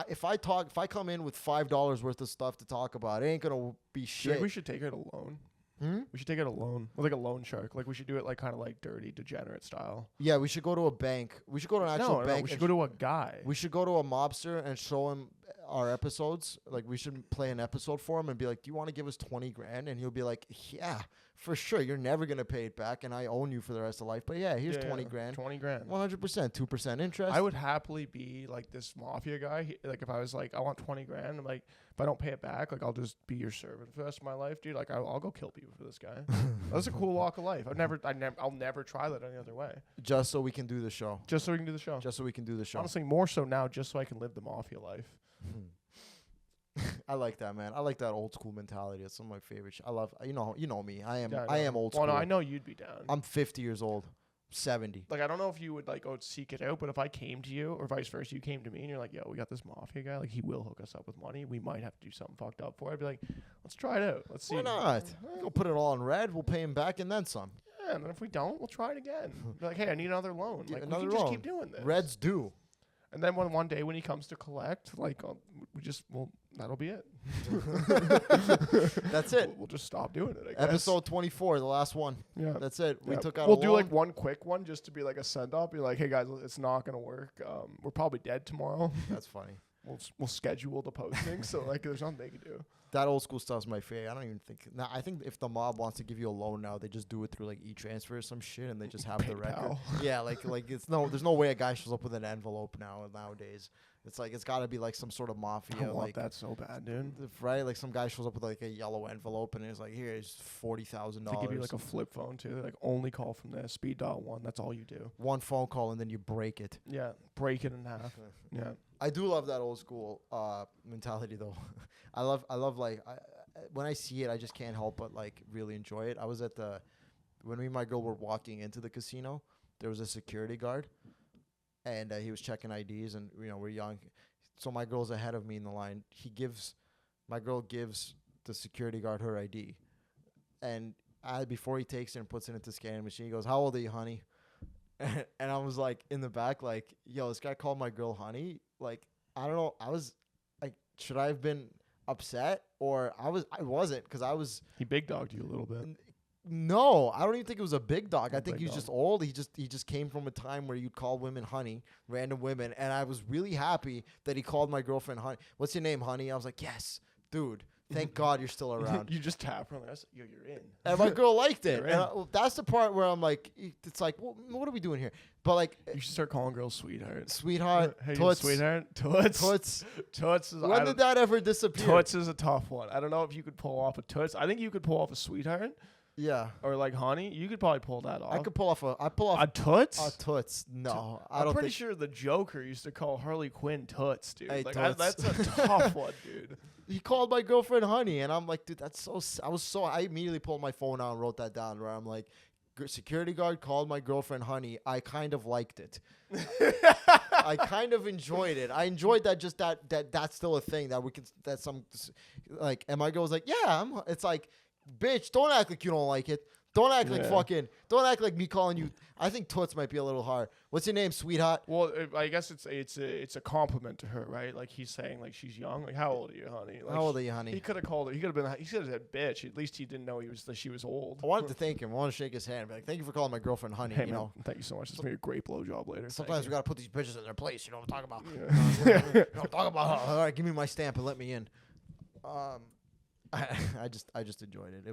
if I come in with $5 worth of stuff to talk about, it ain't gonna be shit. We should take it alone. We should take it alone, like a loan shark. Like we should do it like kind of like dirty, degenerate style. Yeah, we should go to a bank. We should go to an actual bank. We should go to a guy. We should go to a mobster and show him our episodes. Like, we should play an episode for him and be like, do you want to give us 20 grand? And he'll be like, yeah, for sure. You're never going to pay it back, and I own you for the rest of life. But yeah, here's 20 grand. 20 grand. 100%, 2% interest. I would happily be like this mafia guy. Like, if I was like, I want 20 grand, I'm like, if I don't pay it back, like, I'll just be your servant for the rest of my life, dude. Like, I'll go kill people for this guy. That's a cool walk of life. I'll never try that any other way. Just so we can do the show. Just so we can do the show. Just so we can do the show. Honestly, more so now, just so I can live the mafia life. I like that, man. I like that old school mentality. It's some of my favorite. I love, you know me. I am old school. Well, no, I know you'd be down. I'm 50 years old. 70. Like, I don't know if you would like go seek it out, but if I came to you or vice versa, you came to me and you're like, yo, we got this mafia guy, like, he will hook us up with money. We might have to do something fucked up for it. I'd be like, let's try it out. Let's see. Why not? We'll put it all in red. We'll pay him back and then some. Yeah, and then if we don't, we'll try it again. Be like, hey, I need another loan. Like, another we can loan. just keep doing this. Reds do. And then one day when he comes to collect, like, that'll be it. That's it. We'll just stop doing it, I guess. Episode 24, the last one. Yeah. That's it. We took out We'll do like one quick one just to be like a send-off. Be like, hey, guys, it's not going to work. We're probably dead tomorrow. That's funny. We'll schedule the posting. So, like, there's nothing they can do. That old school stuff's my favorite. I don't even think. Now, I think if the mob wants to give you a loan now, they just do it through like e-transfer or some shit, and they just have the record. Yeah, like there's no way a guy shows up with an envelope nowadays. It's like it's got to be like some sort of mafia. I want like that so bad, dude. Right? Like some guy shows up with like a yellow envelope, and it's like, here's $40,000. They give you like a flip phone too. They're like, only call from this speed dial 1. That's all you do. One phone call, and then you break it. Yeah, break it in half. Yeah. I do love that old school mentality though. I love like when I see it, I just can't help but like really enjoy it. I was at when me and my girl were walking into the casino, there was a security guard, and he was checking IDs, and we're young, so my girl's ahead of me in the line. My girl gives the security guard her ID, and before he takes it and puts it into the scanning machine, he goes, "How old are you, honey?" And I was like in the back, like, yo, this guy called my girl honey. Like, I don't know. I was like, should I have been upset? Or I wasn't, because I was. He big dogged you a little bit. No, I don't even think it was a big dog. I think he was just old. He just came from a time where you'd call women honey, random women. And I was really happy that he called my girlfriend honey. What's your name, honey? I was like, yes, dude. Thank God you're still around. You just tap her on the rest. You're in. And my girl liked it. And that's the part where I'm like, it's like, well, what are we doing here? But like, you should start calling girls sweetheart. Sweetheart. Hey, toots. Sweetheart. Toots. Toots. Toots. When did that ever disappear? Toots is a tough one. I don't know if you could pull off a toots. I think you could pull off a sweetheart. Yeah. Or like honey. You could probably pull that off. I pull off a toots. A toots. No, I'm pretty sure the Joker used to call Harley Quinn toots, dude. Hey, like toots. That's a tough one, dude. He called my girlfriend honey, and I'm like, dude, that's so. I immediately pulled my phone out and wrote that down. Where I'm like, security guard called my girlfriend honey. I kind of liked it. I kind of enjoyed it. I enjoyed that. Just that's still a thing that we can. That's some like. And my girl was like, yeah. It's like, bitch, don't act like you don't like it. Don't act like don't act like me calling you. I think toots might be a little hard. What's your name, sweetheart? Well, I guess it's a compliment to her, right? Like he's saying, like she's young. Like, how old are you, honey? Like, how old are you, honey? He could have called her. He could have said bitch. At least he didn't know she was old. I wanted to thank him. I want to shake his hand. And be like, thank you for calling my girlfriend honey. Hey, man, thank you so much. It's gonna be a great blowjob later. Sometimes we gotta put these bitches in their place. You know what I'm talking about? Yeah. Talk about. All right, give me my stamp and let me in. I just enjoyed it.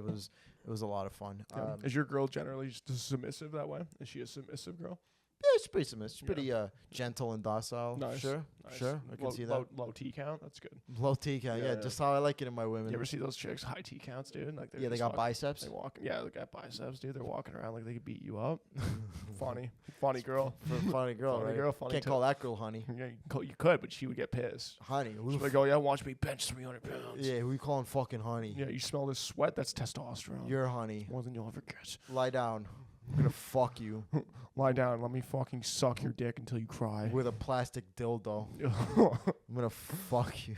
It was a lot of fun. Is your girl generally just submissive that way? Is she a submissive girl? Yeah, she's pretty submissive. She's pretty gentle and docile. Nice. Sure. I can see that. Low T count. That's good. Low T count. Yeah, just how I like it in my women. You ever see those chicks high T counts, dude? Like they got biceps. They got biceps, dude. They're walking around like they could beat you up. funny girl. Funny girl, right? Girl, funny. Can't call that girl honey. Yeah, you could, but she would get pissed. Honey. She'd like, oh yeah, watch me bench 300 pounds. Yeah, who you calling fucking honey? Yeah, you smell this sweat? That's testosterone. You're honey. More than you'll ever get. Lie down. I'm gonna fuck you. Lie down. Let me fucking suck your dick until you cry. With a plastic dildo. I'm gonna fuck you.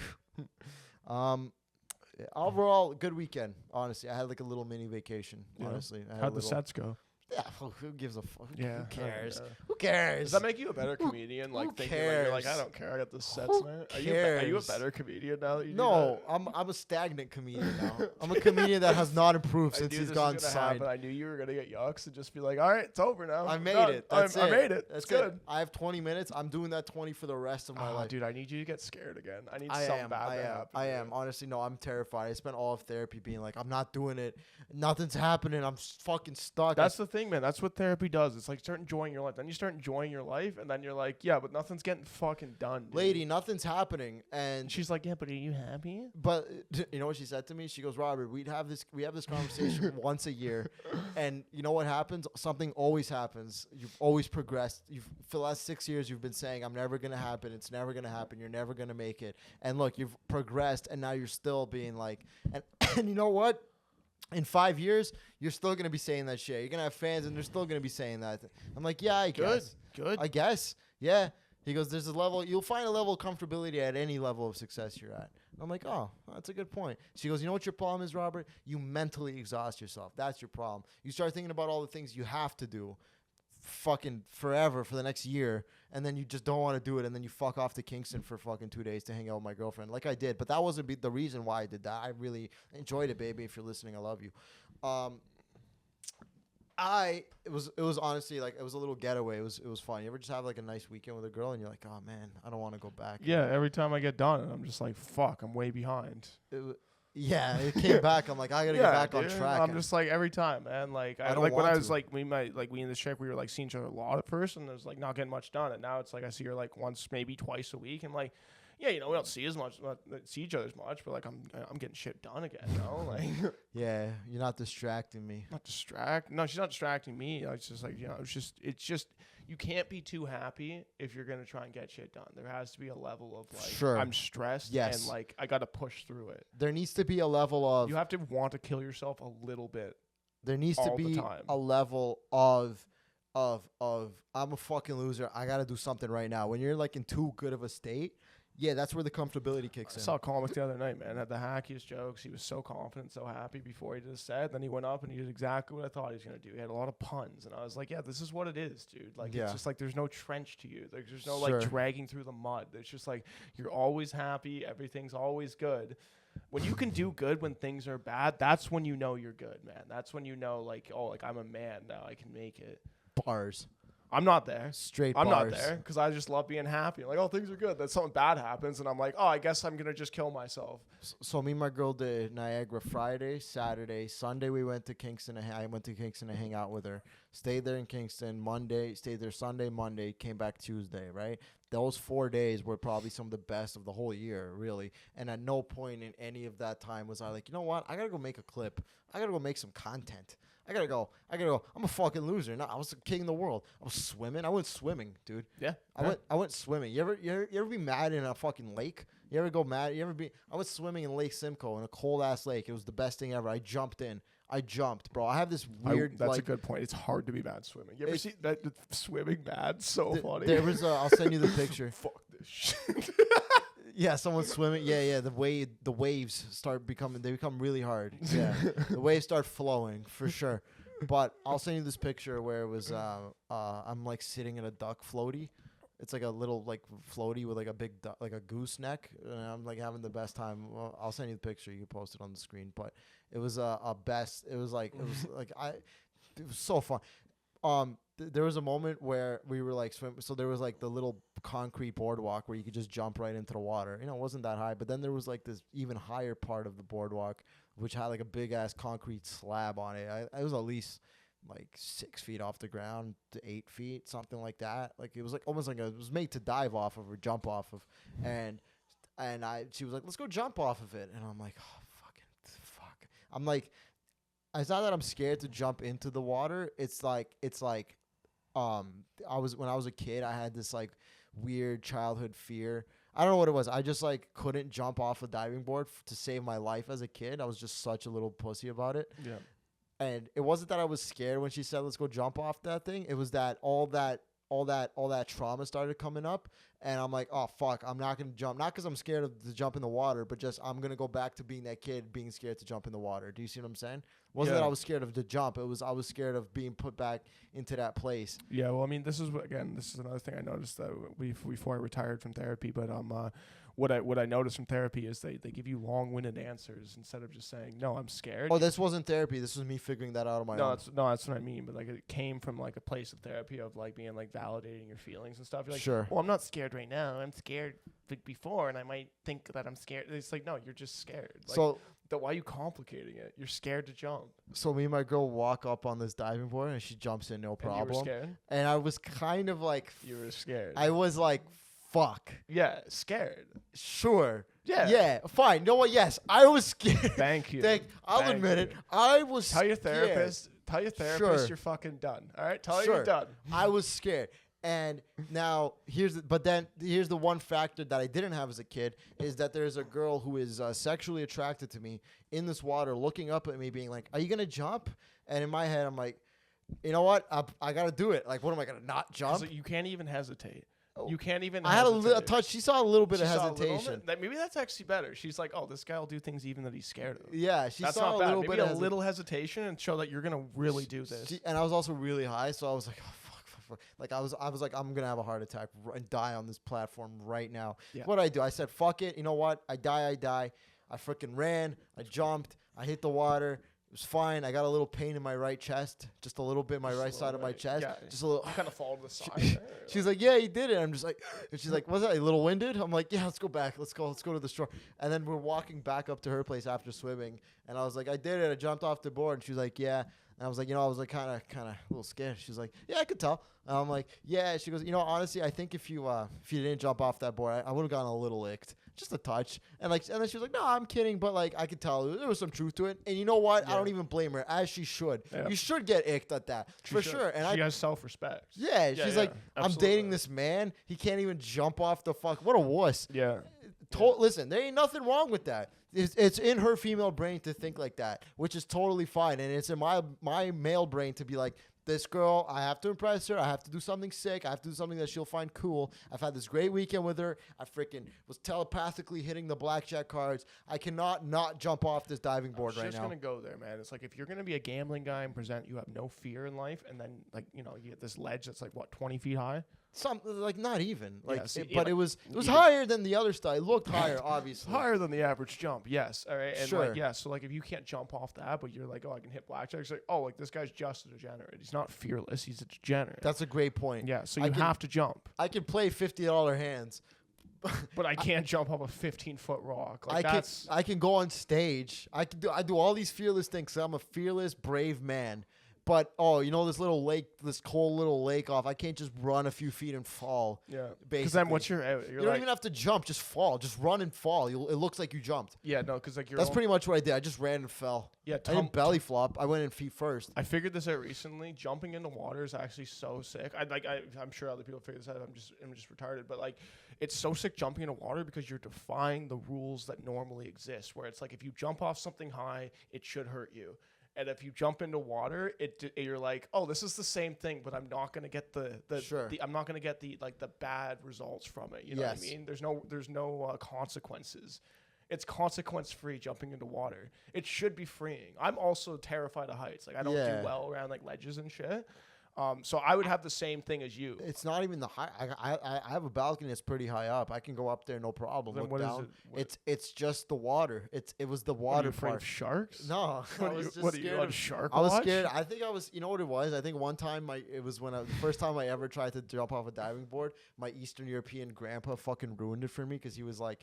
Overall, good weekend. Honestly, I had like a little mini vacation. Yeah. Honestly, how'd the sets go? Yeah, who gives a fuck? Yeah, Who cares? yeah. Who cares? Does that make you a better comedian? who Like thinking like, you're like, I cares? don't care. I got the sets, Who man. Are you a cares? better comedian now that you do No, that? I'm a stagnant comedian now. I'm a comedian that has not improved I since knew he's this gone was gonna signed. happen. I knew you were gonna get yucks and just be like, all right, it's over now. I I'm made done. it. That's I it. made it. That's It's good. I have 20 minutes. I'm doing that 20 for the rest of my life. Dude, I need you to get scared again. I need I something am. bad to happen. I am. Honestly, no, I'm terrified. I spent all of therapy being like, I'm not doing it. Nothing's happening. I'm fucking stuck. That's the thing, man. That's what therapy does. It's like start enjoying your life. Then you start enjoying your life, and then you're like, yeah, but nothing's getting fucking done, dude. Lady, nothing's happening. And She's like, yeah, but are you happy? But you know what she said to me? She goes, Robert, we have this conversation once a year, and you know what happens? Something always happens. You've always progressed. For the last 6 years, you've been saying, I'm never gonna happen. It's never gonna happen. You're never gonna make it. And look, you've progressed, and now you're still being like, and you know what? In 5 years, you're still gonna be saying that shit. You're gonna have fans, and they're still gonna be saying that. I'm like, yeah, I guess. Good. I guess. Yeah. He goes, there's a level, you'll find a level of comfortability at any level of success you're at. I'm like, oh, that's a good point. She goes, you know what your problem is, Robert? You mentally exhaust yourself. That's your problem. You start thinking about all the things you have to do fucking forever for the next year, and then you just don't want to do it, and then you fuck off to Kingston for fucking 2 days to hang out with my girlfriend, like I did. But that wasn't the reason why I did that. I really enjoyed it, baby. If you're listening, I love you. It was honestly like it was a little getaway. It was fun. You ever just have like a nice weekend with a girl and you're like, oh man, I don't want to go back. Yeah, every time I get done, I'm just like, fuck, I'm way behind. It came back. I'm like, I gotta get back on track. I'm just like every time, man. Like I don't like when want I was to. like we in the trip, we were like seeing each other a lot at first, and there's like not getting much done. And now it's like I see her like once, maybe twice a week, and like, yeah, you know, we don't see each other as much, but like I'm getting shit done again, you know, like. Yeah, you're not distracting me. No, she's not distracting me. It's just like, you know, it's just you can't be too happy if you're gonna try and get shit done. There has to be a level of like, Sure. I'm stressed, Yes. and like I gotta push through it. There needs to be a level of. You have to want to kill yourself a little bit. There needs to all the be time. a level of I'm a fucking loser. I gotta do something right now. When you're like in too good of a state, yeah, that's where the comfortability kicks I in. saw a comic the other night, man. Had the hackiest jokes. He was so confident, so happy before he did a set. Then he went up and he did exactly what I thought he was gonna do. He had a lot of puns, and I was like, "Yeah, this is what it is, dude. Like, Yeah. it's just like there's no trench to you. Like, there's no Sure. like dragging through the mud. It's just like you're always happy. Everything's always good. When you can do good when things are bad, that's when you know you're good, man. That's when you know, like, oh, like I'm a man now. I can make it. Bars. I'm not there. Straight I'm bars. not there because I just love being happy. Like, oh, things are good. Then something bad happens, and I'm like, oh, I guess I'm gonna just kill myself. So me and my girl did Niagara Friday, Saturday, Sunday. We went to Kingston. I went to Kingston to hang out with her. Stayed there in Kingston Monday. Stayed there Sunday, Monday. Came back Tuesday. Right. Those 4 days were probably some of the best of the whole year, really. And at no point in any of that time was I like, you know what? I gotta go make a clip. I gotta go make some content. I gotta go. I'm a fucking loser. No, I was the king of the world. I was swimming. I went swimming, dude. Yeah. I went swimming. You ever be mad in a fucking lake? You ever go mad? I was swimming in Lake Simcoe in a cold ass lake. It was the best thing ever. I jumped, bro. I have this weird. That's a good point. It's hard to be bad swimming. You ever see that swimming bad? So funny. There was. I'll send you the picture. Fuck this shit. Yeah, someone's swimming. Yeah. The waves become really hard. Yeah, the waves start flowing for sure. But I'll send you this picture where it was. I'm like sitting in a duck floaty. It's like a little like floaty with like a big duck, like a gooseneck, and I'm like having the best time. Well, I'll send you the picture. You can post it on the screen. But it was a best. It was like it was so fun. There was a moment where we were like swimming. So there was like the little concrete boardwalk where you could just jump right into the water. You know, it wasn't that high, but then there was like this even higher part of the boardwalk, which had like a big ass concrete slab on it. It was at least like 6 feet off the ground to 8 feet, something like that. Like it was like almost like it was made to dive off of or jump off of. And she was like, let's go jump off of it. And I'm like, oh, fuck. I'm like, it's not that I'm scared to jump into the water. It's like when I was a kid, I had this like weird childhood fear. I don't know what it was. I just like couldn't jump off a diving board to save my life as a kid. I was just such a little pussy about it. Yeah. And it wasn't that I was scared when she said, let's go jump off that thing. It was that all all that trauma started coming up, and I'm like, oh fuck, I'm not gonna jump, not because I'm scared of to jump in the water, but just I'm gonna go back to being that kid being scared to jump in the water. Do you see what I'm saying? It wasn't that I was scared of the jump. It was I was scared of being put back into that place. Yeah, well, I mean, this is another thing I noticed that before I retired from therapy, but what I noticed from therapy is they give you long-winded answers instead of just saying, no, I'm scared. Oh, this wasn't therapy. This was me figuring that out on my own. That's what I mean. But like, it came from like a place of therapy of like being like validating your feelings and stuff. You're like, sure. Well, I'm not scared right now. I'm scared before, and I might think that I'm scared. It's like, no, you're just scared. Like, so why are you complicating it? You're scared to jump. So me and my girl walk up on this diving board, and she jumps in, no problem. And you were scared? And I was kind of like, you were scared. I was like, fuck. Yeah, scared. Sure. Yeah. Yeah. Fine. You know what? Yes, I was scared. Thank you. I'll admit it. I was. Tell your therapist. Tell your therapist you're fucking done. All right. Tell her you're done. I was scared. And now here's the one factor that I didn't have as a kid is that there's a girl who is sexually attracted to me in this water, looking up at me, being like, "Are you gonna jump?" And in my head, I'm like, "You know what? I gotta do it. Like, what am I gonna not jump?" So you can't even hesitate. You can't even. I had a touch. She saw a little bit of hesitation. Maybe that's actually better. She's like, "Oh, this guy will do things even that he's scared of." Yeah, she that's saw not a bad. little Maybe bit. a little hesitation and show that you're gonna really do this. And I was also really high, so I was like, "Oh fuck." Like I was like, I'm gonna have a heart attack and die on this platform right now. Yeah. What did I do? I said, "Fuck it." You know what? I die. I freaking ran. I jumped. I hit the water. It was fine. I got a little pain in my right chest, just a little bit in my right side of my chest. Yeah, just a little. You kind of fall to the side. She's like, "Yeah, you did it." I'm just like, and she's like, "Was that a little winded?" I'm like, "Yeah, let's go back. Let's go to the shore." And then we're walking back up to her place after swimming, and I was like, "I did it. I jumped off the board." And she was like, "Yeah." And I was like, I was like kind of a little scared. She's like, "Yeah, I could tell." And I'm like, "Yeah." She goes, "Honestly, I think if you didn't jump off that board, I would have gotten a little icked, just a touch." And then she was like, "No, I'm kidding, but like I could tell there was some truth to it." And you know what? Yeah. I don't even blame her, as she should. Yeah. You should get icked at that for sure. And she has self-respect. Yeah, she's like, "I'm dating this man. He can't even jump off the fuck. What a wuss." Yeah. Listen, there ain't nothing wrong with that. It's in her female brain to think like that, which is totally fine. And it's in my male brain to be like, this girl, I have to impress her. I have to do something sick. I have to do something that she'll find cool. I've had this great weekend with her. I freaking was telepathically hitting the blackjack cards. I cannot not jump off this diving board right now. I'm just going to go there, man. It's like if you're going to be a gambling guy and present you have no fear in life, and then, like, you get this ledge that's like, what, 20 feet high? Not even. Like, yeah, but it was higher than the other stuff. It looked higher, obviously. Higher than the average jump, yes. All right. And sure. So like if you can't jump off that, but you're like, oh, I can hit blackjack. It's like, oh, like this guy's just a degenerate. He's not fearless. He's a degenerate. That's a great point. Yeah. So you have to jump. I can play $50 hands, but I can't jump up a 15-foot rock. Like I can go on stage. I do all these fearless things. I'm a fearless, brave man. But, this little lake, this cold little lake off, I can't just run a few feet and fall. Yeah. Because then once you're out, you don't even have to jump. Just fall. Just run and fall. It looks like you jumped. Yeah, no, because like That's pretty much what I did. I just ran and fell. Yeah, I didn't belly flop. I went in feet first. I figured this out recently. Jumping into water is actually so sick. I'm sure other people figure this out. I'm just retarded. But, like, it's so sick jumping into water because you're defying the rules that normally exist, where it's like if you jump off something high, it should hurt you. And if you jump into water, you're like, oh, this is the same thing, but I'm not gonna get I'm not gonna get the bad results from it. You know what I mean? There's no consequences. It's consequence free jumping into water. It should be freeing. I'm also terrified of heights. Like I don't do well around like ledges and shit. So I would have the same thing as you. It's not even the high. I have a balcony that's pretty high up. I can go up there no problem. Then look down. It's just the water. It was the water part. Afraid of sharks? No, I was just scared of shark. I was scared. I think I was. You know what it was? I think one time it was the first time I ever tried to jump off a diving board. My Eastern European grandpa fucking ruined it for me because he was like,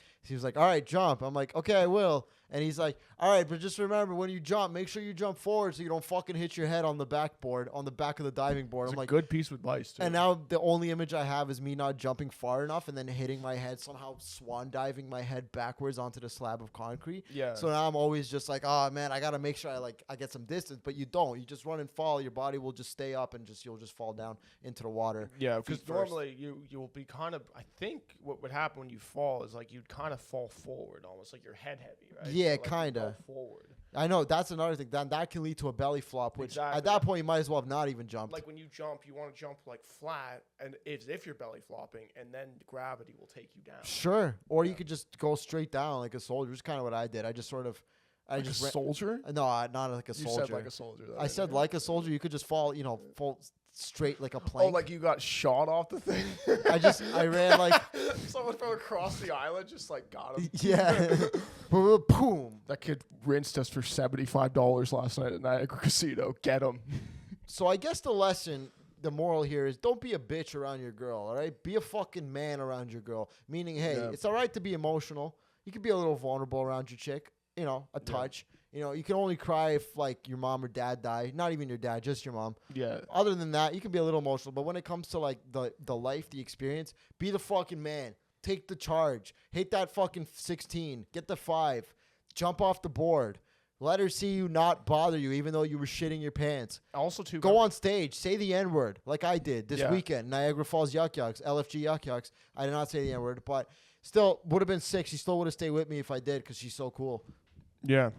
all right, jump. I'm like, okay, I will. And he's like, all right, but just remember when you jump, make sure you jump forward so you don't fucking hit your head on the backboard, on the back of the diving board. It's I'm like, good piece of advice too. And now the only image I have is me not jumping far enough and then hitting my head, somehow swan diving my head backwards onto the slab of concrete. Yeah. So now I'm always just like, oh man, I gotta make sure I get some distance. But you don't. You just run and fall. Your body will just stay up and you'll just fall down into the water. Yeah, because normally you will be kind of. I think what would happen when you fall is like you'd kind of fall forward, almost like your head heavy, right? Yeah, so like kind of. forward. I know that's another thing. That can lead to a belly flop, which at that point you might as well have not even jumped. Like when you jump, you want to jump like flat, and if you're belly flopping, and then gravity will take you down. Sure, or you could just go straight down like a soldier. Which is kind of what I did. I just sort of, like a soldier? No, not like a soldier. You said like a soldier. I said like a soldier. You could just fall, fall straight like a plank. Oh, like you got shot off the thing? I ran like someone from across the island just like got him. Yeah. Boom. That kid rinsed us for $75 last night at Niagara Casino. Get him. So I guess the moral here is don't be a bitch around your girl, all right? Be a fucking man around your girl. Meaning, hey, it's all right to be emotional. You can be a little vulnerable around your chick, a touch. You can only cry if, like, your mom or dad die. Not even your dad, just your mom. Yeah. Other than that, you can be a little emotional. But when it comes to, like, the life, the experience, be the fucking man. Take the charge. Hit that fucking 16. Get the 5. Jump off the board. Let her see you not bother you, even though you were shitting your pants. Also, too, go on stage. Say the N-word, like I did this weekend. Niagara Falls Yuck Yucks. LFG Yuck Yucks. I did not say the N-word, but still would have been sick. She still would have stayed with me if I did because she's so cool. Yeah.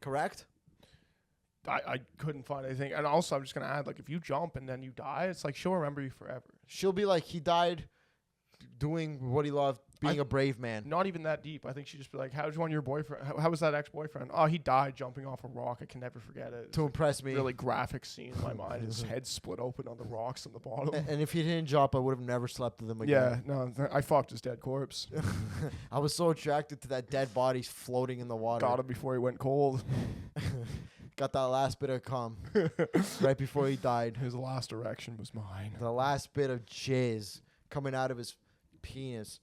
Correct? I couldn't find anything. And also, I'm just going to add, like, if you jump and then you die, it's like she'll remember you forever. She'll be like, he died doing what he loved, being a brave man. Not even that deep. I think she'd just be like, how'd you want your boyfriend? How was that ex-boyfriend? Oh, he died jumping off a rock. I can never forget it. To impress me. Really graphic scene in my mind. His head split open on the rocks on the bottom. And if he didn't jump, I would have never slept with him again. Yeah, no, I fucked his dead corpse. I was so attracted to that dead body floating in the water. Got him before he went cold. Got that last bit of cum right before he died. His last erection was mine. The last bit of jizz coming out of his penis.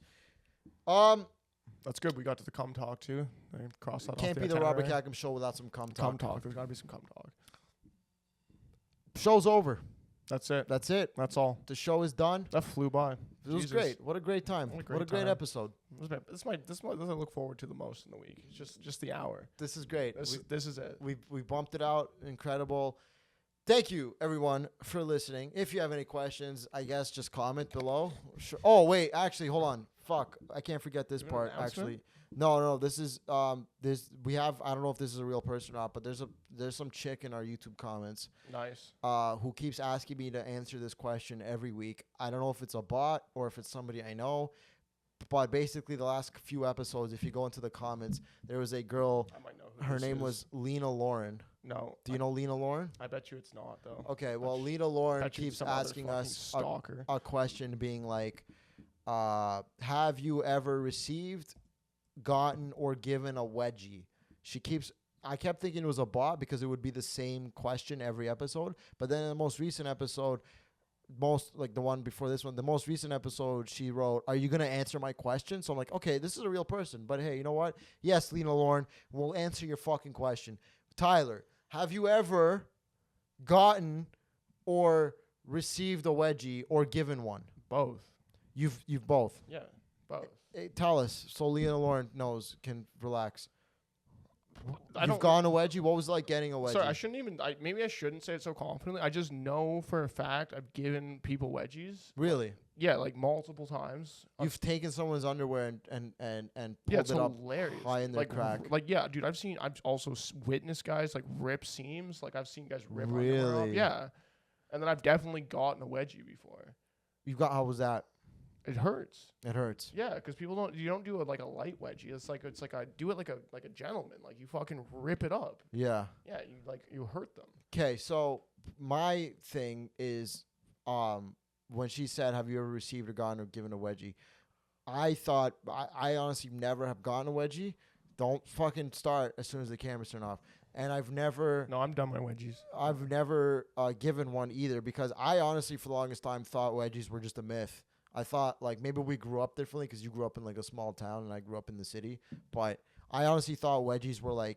That's good. We got to the cum talk too. I cross that off. Can't be the Robert Khakham show without some cum talk. Cum talk. There's got to be some cum talk. Show's over. That's it. That's it. That's all. The show is done. That flew by. It was great. What a great time. What a great episode. This I look forward to the most in the week. It's just the hour. This is great. This is it. We bumped it out. Incredible. Thank you, everyone, for listening. If you have any questions, I guess just comment below. Sure. Oh, wait. Actually, hold on. Fuck. I can't forget this part, actually. No. This is we have, I don't know if this is a real person or not, but there's some chick in our YouTube comments. Nice. Who keeps asking me to answer this question every week. I don't know if it's a bot or if it's somebody I know. But basically, the last few episodes, if you go into the comments, there was a girl. I might know who her name was Lena Lauren. No. Do you know Lena Lauren? I bet you it's not, though. Okay, well, Lena Lauren keeps asking us a question being like, have you ever received, gotten, or given a wedgie? I kept thinking it was a bot because it would be the same question every episode. But then in the most recent episode, the one before this one, the most recent episode, she wrote, "Are you going to answer my question?" So I'm like, okay, this is a real person. But hey, you know what? Yes, Lena Lauren, we'll answer your fucking question. Tyler, have you ever gotten or received a wedgie or given one? Both. You've both? Yeah, both. Hey, tell us so Lena Lauren can relax. You've gone a wedgie? What was it like getting a wedgie? Sorry, maybe I shouldn't say it so confidently. I just know for a fact I've given people wedgies. Really? Yeah, like multiple times. You've taken someone's underwear and pulled it's it up hilarious. High in their crack. Yeah, dude, I've also witnessed guys like rip seams. Like I've seen guys rip really? underwear off. Yeah. And then I've definitely gotten a wedgie before. How was that? It hurts. It hurts. Yeah, because you don't do it like a light wedgie. It's like I do it like a gentleman. Like you fucking rip it up. Yeah. Yeah, you hurt them. Okay, so my thing is, when she said, "Have you ever received or gotten or given a wedgie?" I thought I honestly never have gotten a wedgie. Don't fucking start as soon as the cameras turn off. And I've never. No, I'm done with wedgies. I've never given one either because I honestly, for the longest time, thought wedgies were just a myth. I thought like maybe we grew up differently because you grew up in like a small town and I grew up in the city. But I honestly thought wedgies were I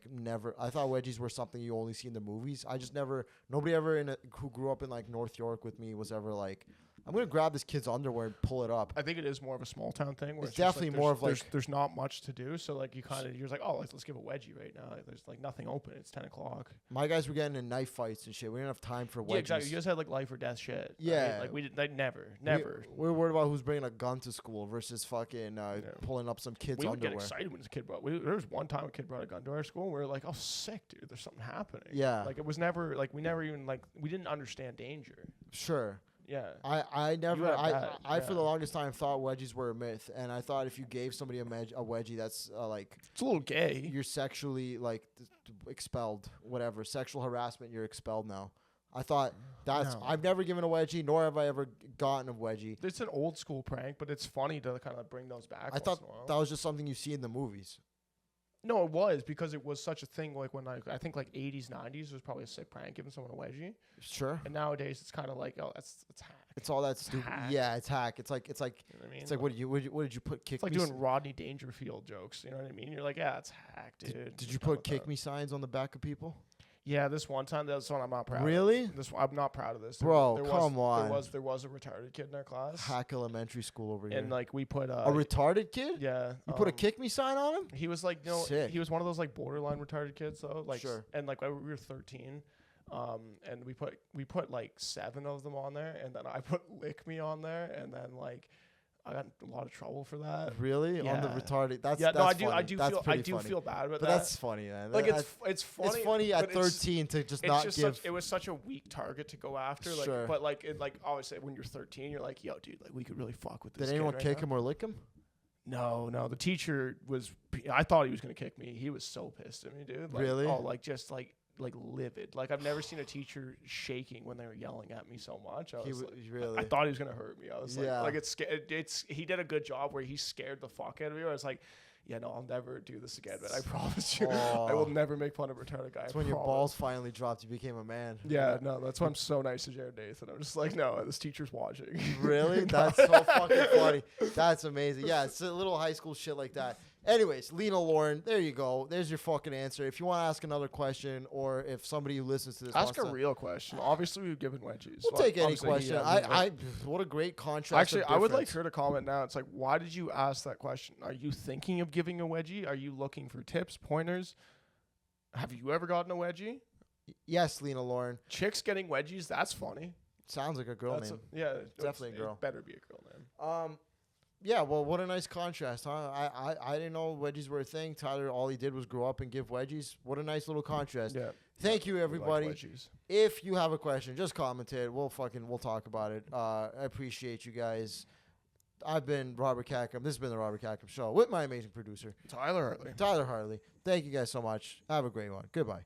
thought wedgies were something you only see in the movies. I just never, nobody ever who grew up in like North York with me was ever like I'm gonna grab this kid's underwear and pull it up. I think it is more of a small town thing. Where It's definitely more of like there's not much to do, so like you're like, oh, let's give a wedgie right now. Like, there's like nothing open. It's 10:00. My guys were getting in knife fights and shit. We didn't have time for wedgies. Yeah, exactly. You guys had like life or death shit. Yeah, right? Like we did. Like never. We were worried about who's bringing a gun to school versus fucking pulling up some kid's underwear. We would get excited when a kid brought. There was one time a kid brought a gun to our school. And we were like, oh, sick, dude. There's something happening. Yeah. Like it was never like we never even like we didn't understand danger. Sure. Yeah. I for the longest time thought wedgies were a myth, and I thought if you gave somebody a wedgie, that's like it's a little gay. You're sexually like expelled, whatever. Sexual harassment, you're expelled now. I thought that's I've never given a wedgie, nor have I ever gotten a wedgie. It's an old school prank, but it's funny to kind of bring those back. I thought that was just something you see in the movies. No, it was because it was such a thing. Like when I think like 80s, 90s was probably a sick prank giving someone a wedgie. Sure. And nowadays it's kind of like, oh, it's hack. It's all that stupid. Yeah, it's hack. It's like you know what I mean? It's like what did you put kick? It's like doing Rodney Dangerfield jokes. You know what I mean? You're like, yeah, it's hack, dude. Did you put kick me signs on the back of people? Yeah, this one time, that's one I'm not proud of. Really? I'm not proud of this. Bro, come on. There was a retarded kid in our class. Hack Elementary School over here. And like we put a retarded kid? Yeah. You put a kick me sign on him? He was like, he was one of those like borderline retarded kids though. Like, sure. And like we were 13. And we put like 7 of them on there, and then I put lick me on there, and then like I got in a lot of trouble for that. Really? Yeah. On the retarded? That's no, I do feel bad about that. That's funny, man. Like it's funny. It's funny at 13 to just not give. It was such a weak target to go after. Like, sure. But like obviously when you're 13, you're like, yo, dude, like we could really fuck with this. Did anyone kick right him or lick him? No. The teacher was. I thought he was gonna kick me. He was so pissed at me, dude. Like, really? Oh, like just like livid. Like I've never seen a teacher shaking when they were yelling at me so much. I thought he was gonna hurt me. I was like he did a good job where he scared the fuck out of me. I was like, yeah, no, I'll never do this again, man. I promise you. I will never make fun of a retarded guy. That's when your balls finally dropped. You became a man. Yeah, no, that's why I'm so nice to Jared Nathan. I'm just like, no, this teacher's watching. Really? That's so fucking funny. That's amazing. Yeah, it's a little high school shit like that. Anyways, Lena Lauren, there you go. There's your fucking answer. If you want to ask another question, or if somebody who listens to this ask a real question. Obviously, we've given wedgies. We'll take any question. What a great contrast. Actually, I would like her to comment now. It's like, why did you ask that question? Are you thinking of giving a wedgie? Are you looking for tips, pointers? Have you ever gotten a wedgie? Yes, Lena Lauren. Chicks getting wedgies, that's funny. Sounds like a girl name. Definitely a girl. It better be a girl name. Yeah, well, what a nice contrast, huh? I didn't know wedgies were a thing. Tyler, all he did was grow up and give wedgies. What a nice little contrast. Yeah. Thank you, everybody. Like wedgies. If you have a question, just comment it. We'll talk about it. I appreciate you guys. I've been Robert Khakham. This has been the Robert Khakham Show with my amazing producer, Tyler Hartley. Thank you guys so much. Have a great one. Goodbye.